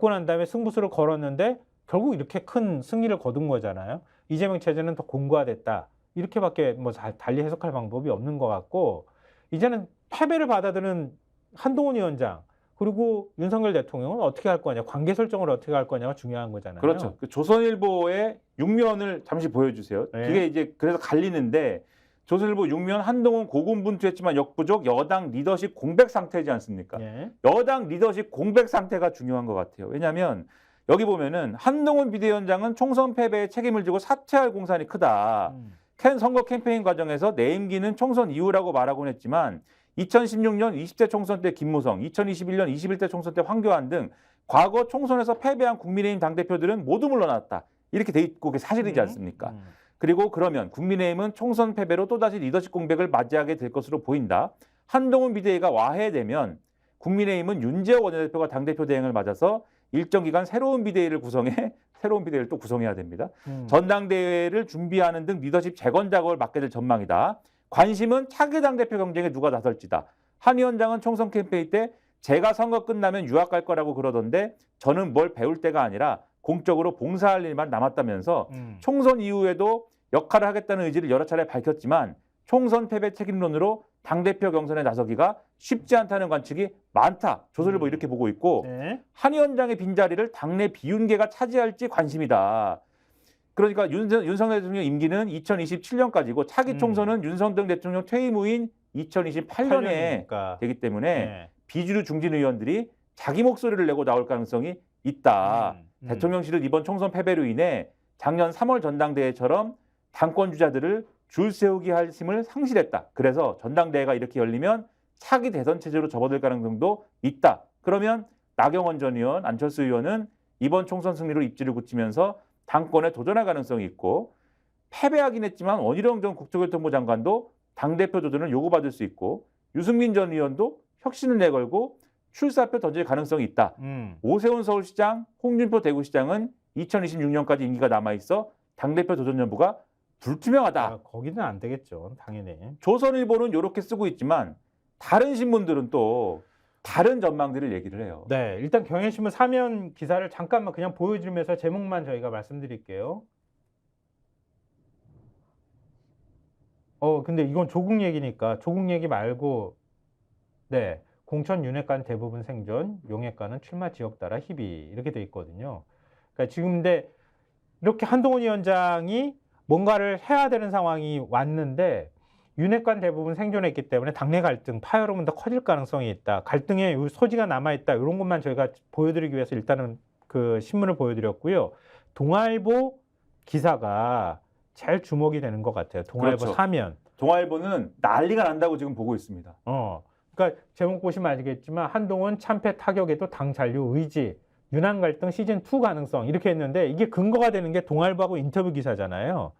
난 다음에 승부수를 걸었는데 결국 이렇게 큰 승리를 거둔 거잖아요. 이재명 체제는 더 공고화됐다. 이렇게밖에 뭐 달리 해석할 방법이 없는 것 같고 이제는 패배를 받아드는 한동훈 위원장 그리고 윤석열 대통령은 어떻게 할 거냐, 관계 설정을 어떻게 할 거냐가 중요한 거잖아요. 그렇죠. 그 조선일보의 6면을 잠시 보여주세요. 네. 그게 이제 그래서 갈리는데 조선일보 6면 한동훈 고군분투했지만 역부족 여당 리더십 공백 상태지 않습니까? 네. 여당 리더십 공백 상태가 중요한 것 같아요. 왜냐하면 여기 보면은 한동훈 비대위원장은 총선 패배에 책임을 지고 사퇴할 공산이 크다. 선거 캠페인 과정에서 내 임기는 총선 이후라고 말하곤 했지만 2016년 20대 총선 때 김무성, 2021년 21대 총선 때 황교안 등 과거 총선에서 패배한 국민의힘 당대표들은 모두 물러났다. 이렇게 돼 있고 그게 사실이지 않습니까? 그리고 그러면 국민의힘은 총선 패배로 또다시 리더십 공백을 맞이하게 될 것으로 보인다. 한동훈 비대위가 와해되면 국민의힘은 윤재호 원내대표가 당대표 대행을 맞아서 일정 기간 새로운 비대위를 또 구성해야 됩니다. 전당대회를 준비하는 등 리더십 재건 작업을 맡게 될 전망이다. 관심은 차기 당대표 경쟁에 누가 나설지다. 한 위원장은 총선 캠페인 때 제가 선거 끝나면 유학 갈 거라고 그러던데 저는 뭘 배울 때가 아니라 공적으로 봉사할 일만 남았다면서 총선 이후에도 역할을 하겠다는 의지를 여러 차례 밝혔지만 총선 패배 책임론으로 당대표 경선에 나서기가 쉽지 않다는 관측이 많다. 조선일보 이렇게 보고 있고 한 위원장의 빈자리를 당내 비윤계가 차지할지 관심이다. 그러니까 윤석열 대통령 임기는 2027년까지고 차기 총선은 윤석열 대통령 퇴임 후인 2028년에 8년이니까. 되기 때문에 네. 비주류 중진 의원들이 자기 목소리를 내고 나올 가능성이 있다. 대통령실은 이번 총선 패배로 인해 작년 3월 전당대회처럼 당권 주자들을 줄 세우기 할 힘을 상실했다. 그래서 전당대회가 이렇게 열리면 차기 대선 체제로 접어들 가능성도 있다. 그러면 나경원 전 의원, 안철수 의원은 이번 총선 승리로 입지를 굳히면서 당권에 도전할 가능성이 있고 패배하긴 했지만 원희룡 전 국토교통부 장관도 당대표 도전을 요구받을 수 있고 유승민 전 의원도 혁신을 내걸고 출사표 던질 가능성이 있다. 오세훈 서울시장, 홍준표 대구시장은 2026년까지 임기가 남아있어 당대표 도전 여부가 불투명하다. 아, 거기는 안 되겠죠. 당연히. 조선일보는 이렇게 쓰고 있지만 다른 신문들은 또 다른 전망들을 얘기를 해요. 네, 일단 경향신문 사면 기사를 잠깐만 그냥 보여주면서 제목만 저희가 말씀드릴게요. 근데 이건 조국 얘기니까 조국 얘기 말고, 네, 공천 윤핵관 대부분 생존, 용핵관은 출마 지역 따라 희비 이렇게 돼 있거든요. 그러니까 지금 근데 이렇게 한동훈 위원장이 뭔가를 해야 되는 상황이 왔는데 윤핵관 대부분 생존했기 때문에 당내 갈등, 파열음은 더 커질 가능성이 있다. 갈등의 소지가 남아있다. 이런 것만 저희가 보여드리기 위해서 일단은 그 신문을 보여드렸고요. 동아일보 기사가 제일 주목이 되는 것 같아요. 동아일보 그렇죠. 사면. 동아일보는 난리가 난다고 지금 보고 있습니다. 그러니까 제목 보시면 알겠지만 한동훈 참패 타격에도 당 잔류 의지, 윤한 갈등 시즌2 가능성 이렇게 했는데 이게 근거가 되는 게 동아일보하고 인터뷰 기사잖아요.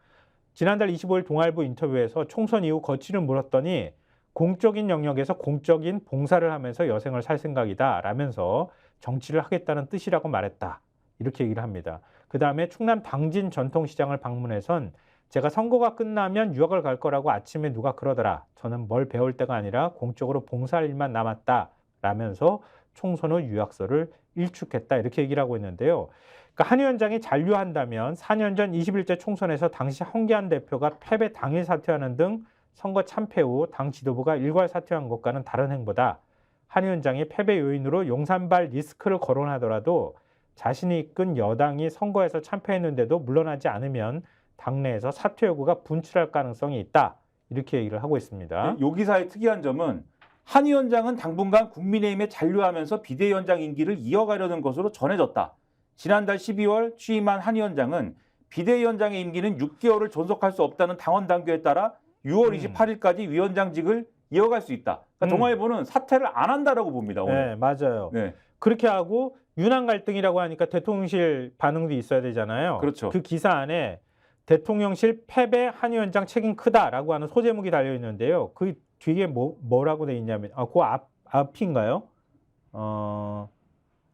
지난달 25일 동아일보 인터뷰에서 총선 이후 거취를 물었더니 공적인 영역에서 공적인 봉사를 하면서 여생을 살 생각이다 라면서 정치를 하겠다는 뜻이라고 말했다. 이렇게 얘기를 합니다. 그 다음에 충남 당진 전통시장을 방문해선 제가 선거가 끝나면 유학을 갈 거라고 아침에 누가 그러더라. 저는 뭘 배울 때가 아니라 공적으로 봉사할 일만 남았다 라면서 총선 후 유학서를 일축했다. 이렇게 얘기를 하고 있는데요. 그러니까 한 위원장이 잔류한다면 4년 전 21대 총선에서 당시 황교안 대표가 패배 당일 사퇴하는 등 선거 참패 후 당 지도부가 일괄 사퇴한 것과는 다른 행보다. 한 위원장이 패배 요인으로 용산발 리스크를 거론하더라도 자신이 이끈 여당이 선거에서 참패했는데도 물러나지 않으면 당내에서 사퇴 요구가 분출할 가능성이 있다. 이렇게 얘기를 하고 있습니다. 이 기사의 특이한 점은 한 위원장은 당분간 국민의힘에 잔류하면서 비대위원장 임기를 이어가려는 것으로 전해졌다. 지난달 12월 취임한 한 위원장은 비대위원장의 임기는 6개월을 존속할 수 없다는 당원 당규에 따라 6월 28일까지 위원장직을 이어갈 수 있다. 그러니까 동아일보는 사퇴를 안 한다라고 봅니다. 오늘. 네, 맞아요. 네. 그렇게 하고 윤한 갈등이라고 하니까 대통령실 반응도 있어야 되잖아요. 그렇죠. 그 기사 안에 대통령실 패배 한 위원장 책임 크다라고 하는 소제목이 달려 있는데요. 그 뒤에 뭐라고 돼 있냐면 그 앞인가요?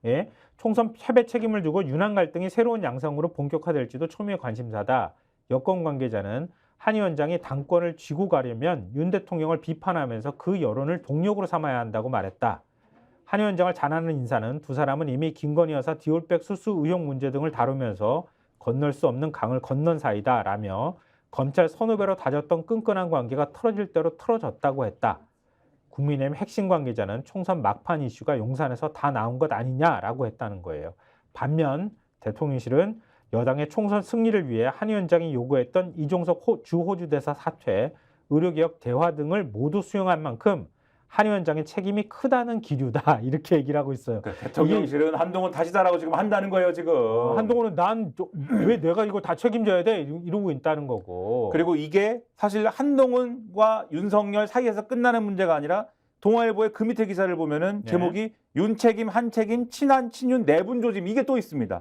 예. 총선 패배 책임을 두고 윤한 갈등이 새로운 양상으로 본격화될지도 초미의 관심사다. 여권 관계자는 한 위원장이 당권을 쥐고 가려면 윤 대통령을 비판하면서 그 여론을 동력으로 삼아야 한다고 말했다. 한 위원장을 자나는 인사는 두 사람은 이미 김건희 여사 디올백 수수 의혹 문제 등을 다루면서 건널 수 없는 강을 건넌 사이다라며 검찰 선후배로 다졌던 끈끈한 관계가 틀어질 대로 틀어졌다고 했다. 국민의힘 핵심 관계자는 총선 막판 이슈가 용산에서 다 나온 것 아니냐라고 했다는 거예요. 반면 대통령실은 여당의 총선 승리를 위해 한 위원장이 요구했던 이종석 주 호주대사 사퇴, 의료개혁 대화 등을 모두 수용한 만큼 한 위원장의 책임이 크다는 기류다. 이렇게 얘기를 하고 있어요. 그러니까 대통령실은 한동훈 탓이다라고 지금 한다는 거예요, 지금. 한동훈은 왜 내가 이거 다 책임져야 돼? 이러고 있다는 거고. 그리고 이게 사실 한동훈과 윤석열 사이에서 끝나는 문제가 아니라 동아일보의 그 밑에 기사를 보면은 제목이 윤 책임, 한 책임, 친한, 친윤, 내분 조짐 이게 또 있습니다.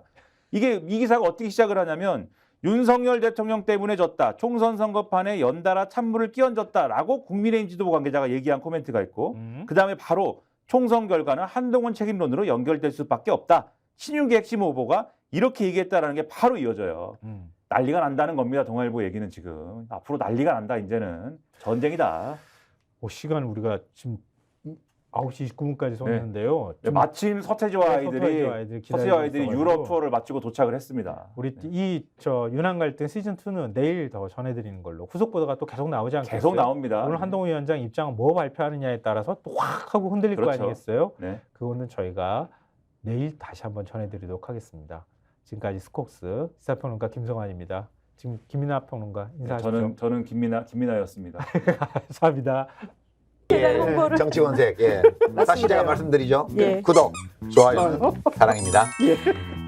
이게 이 기사가 어떻게 시작을 하냐면 윤석열 대통령 때문에 졌다. 총선 선거판에 연달아 찬물을 끼얹었다라고 국민의힘 지도부 관계자가 얘기한 코멘트가 있고 그다음에 바로 총선 결과는 한동훈 책임론으로 연결될 수밖에 없다. 신윤기 핵심 후보가 이렇게 얘기했다라는 게 바로 이어져요. 난리가 난다는 겁니다. 동아일보 얘기는 지금. 앞으로 난리가 난다. 이제는 전쟁이다. 시간 우리가 지금 9시 29분까지 썼는데요. 네, 마침 서태지와 아이들이 유럽 투어를 마치고 도착을 했습니다. 우리 윤한 갈등 시즌 2는 내일 더 전해드리는 걸로. 후속 보도가 또 계속 나오지 않겠어요? 계속 나옵니다. 오늘 한동훈 위원장 입장은 뭐 발표하느냐에 따라서 또 확 하고 흔들릴 거 아니겠어요? 네. 그거는 저희가 내일 다시 한번 전해드리도록 하겠습니다. 지금까지 스콕스 시사평론가 김성환입니다. 지금 김민하 평론가 인사하시죠. 저는 김민하였습니다. 감사합니다. 제가 홍보를. 정치권색. 예. 다시 제가 말씀드리죠. 예. 구독, 좋아요, 사랑입니다. 예.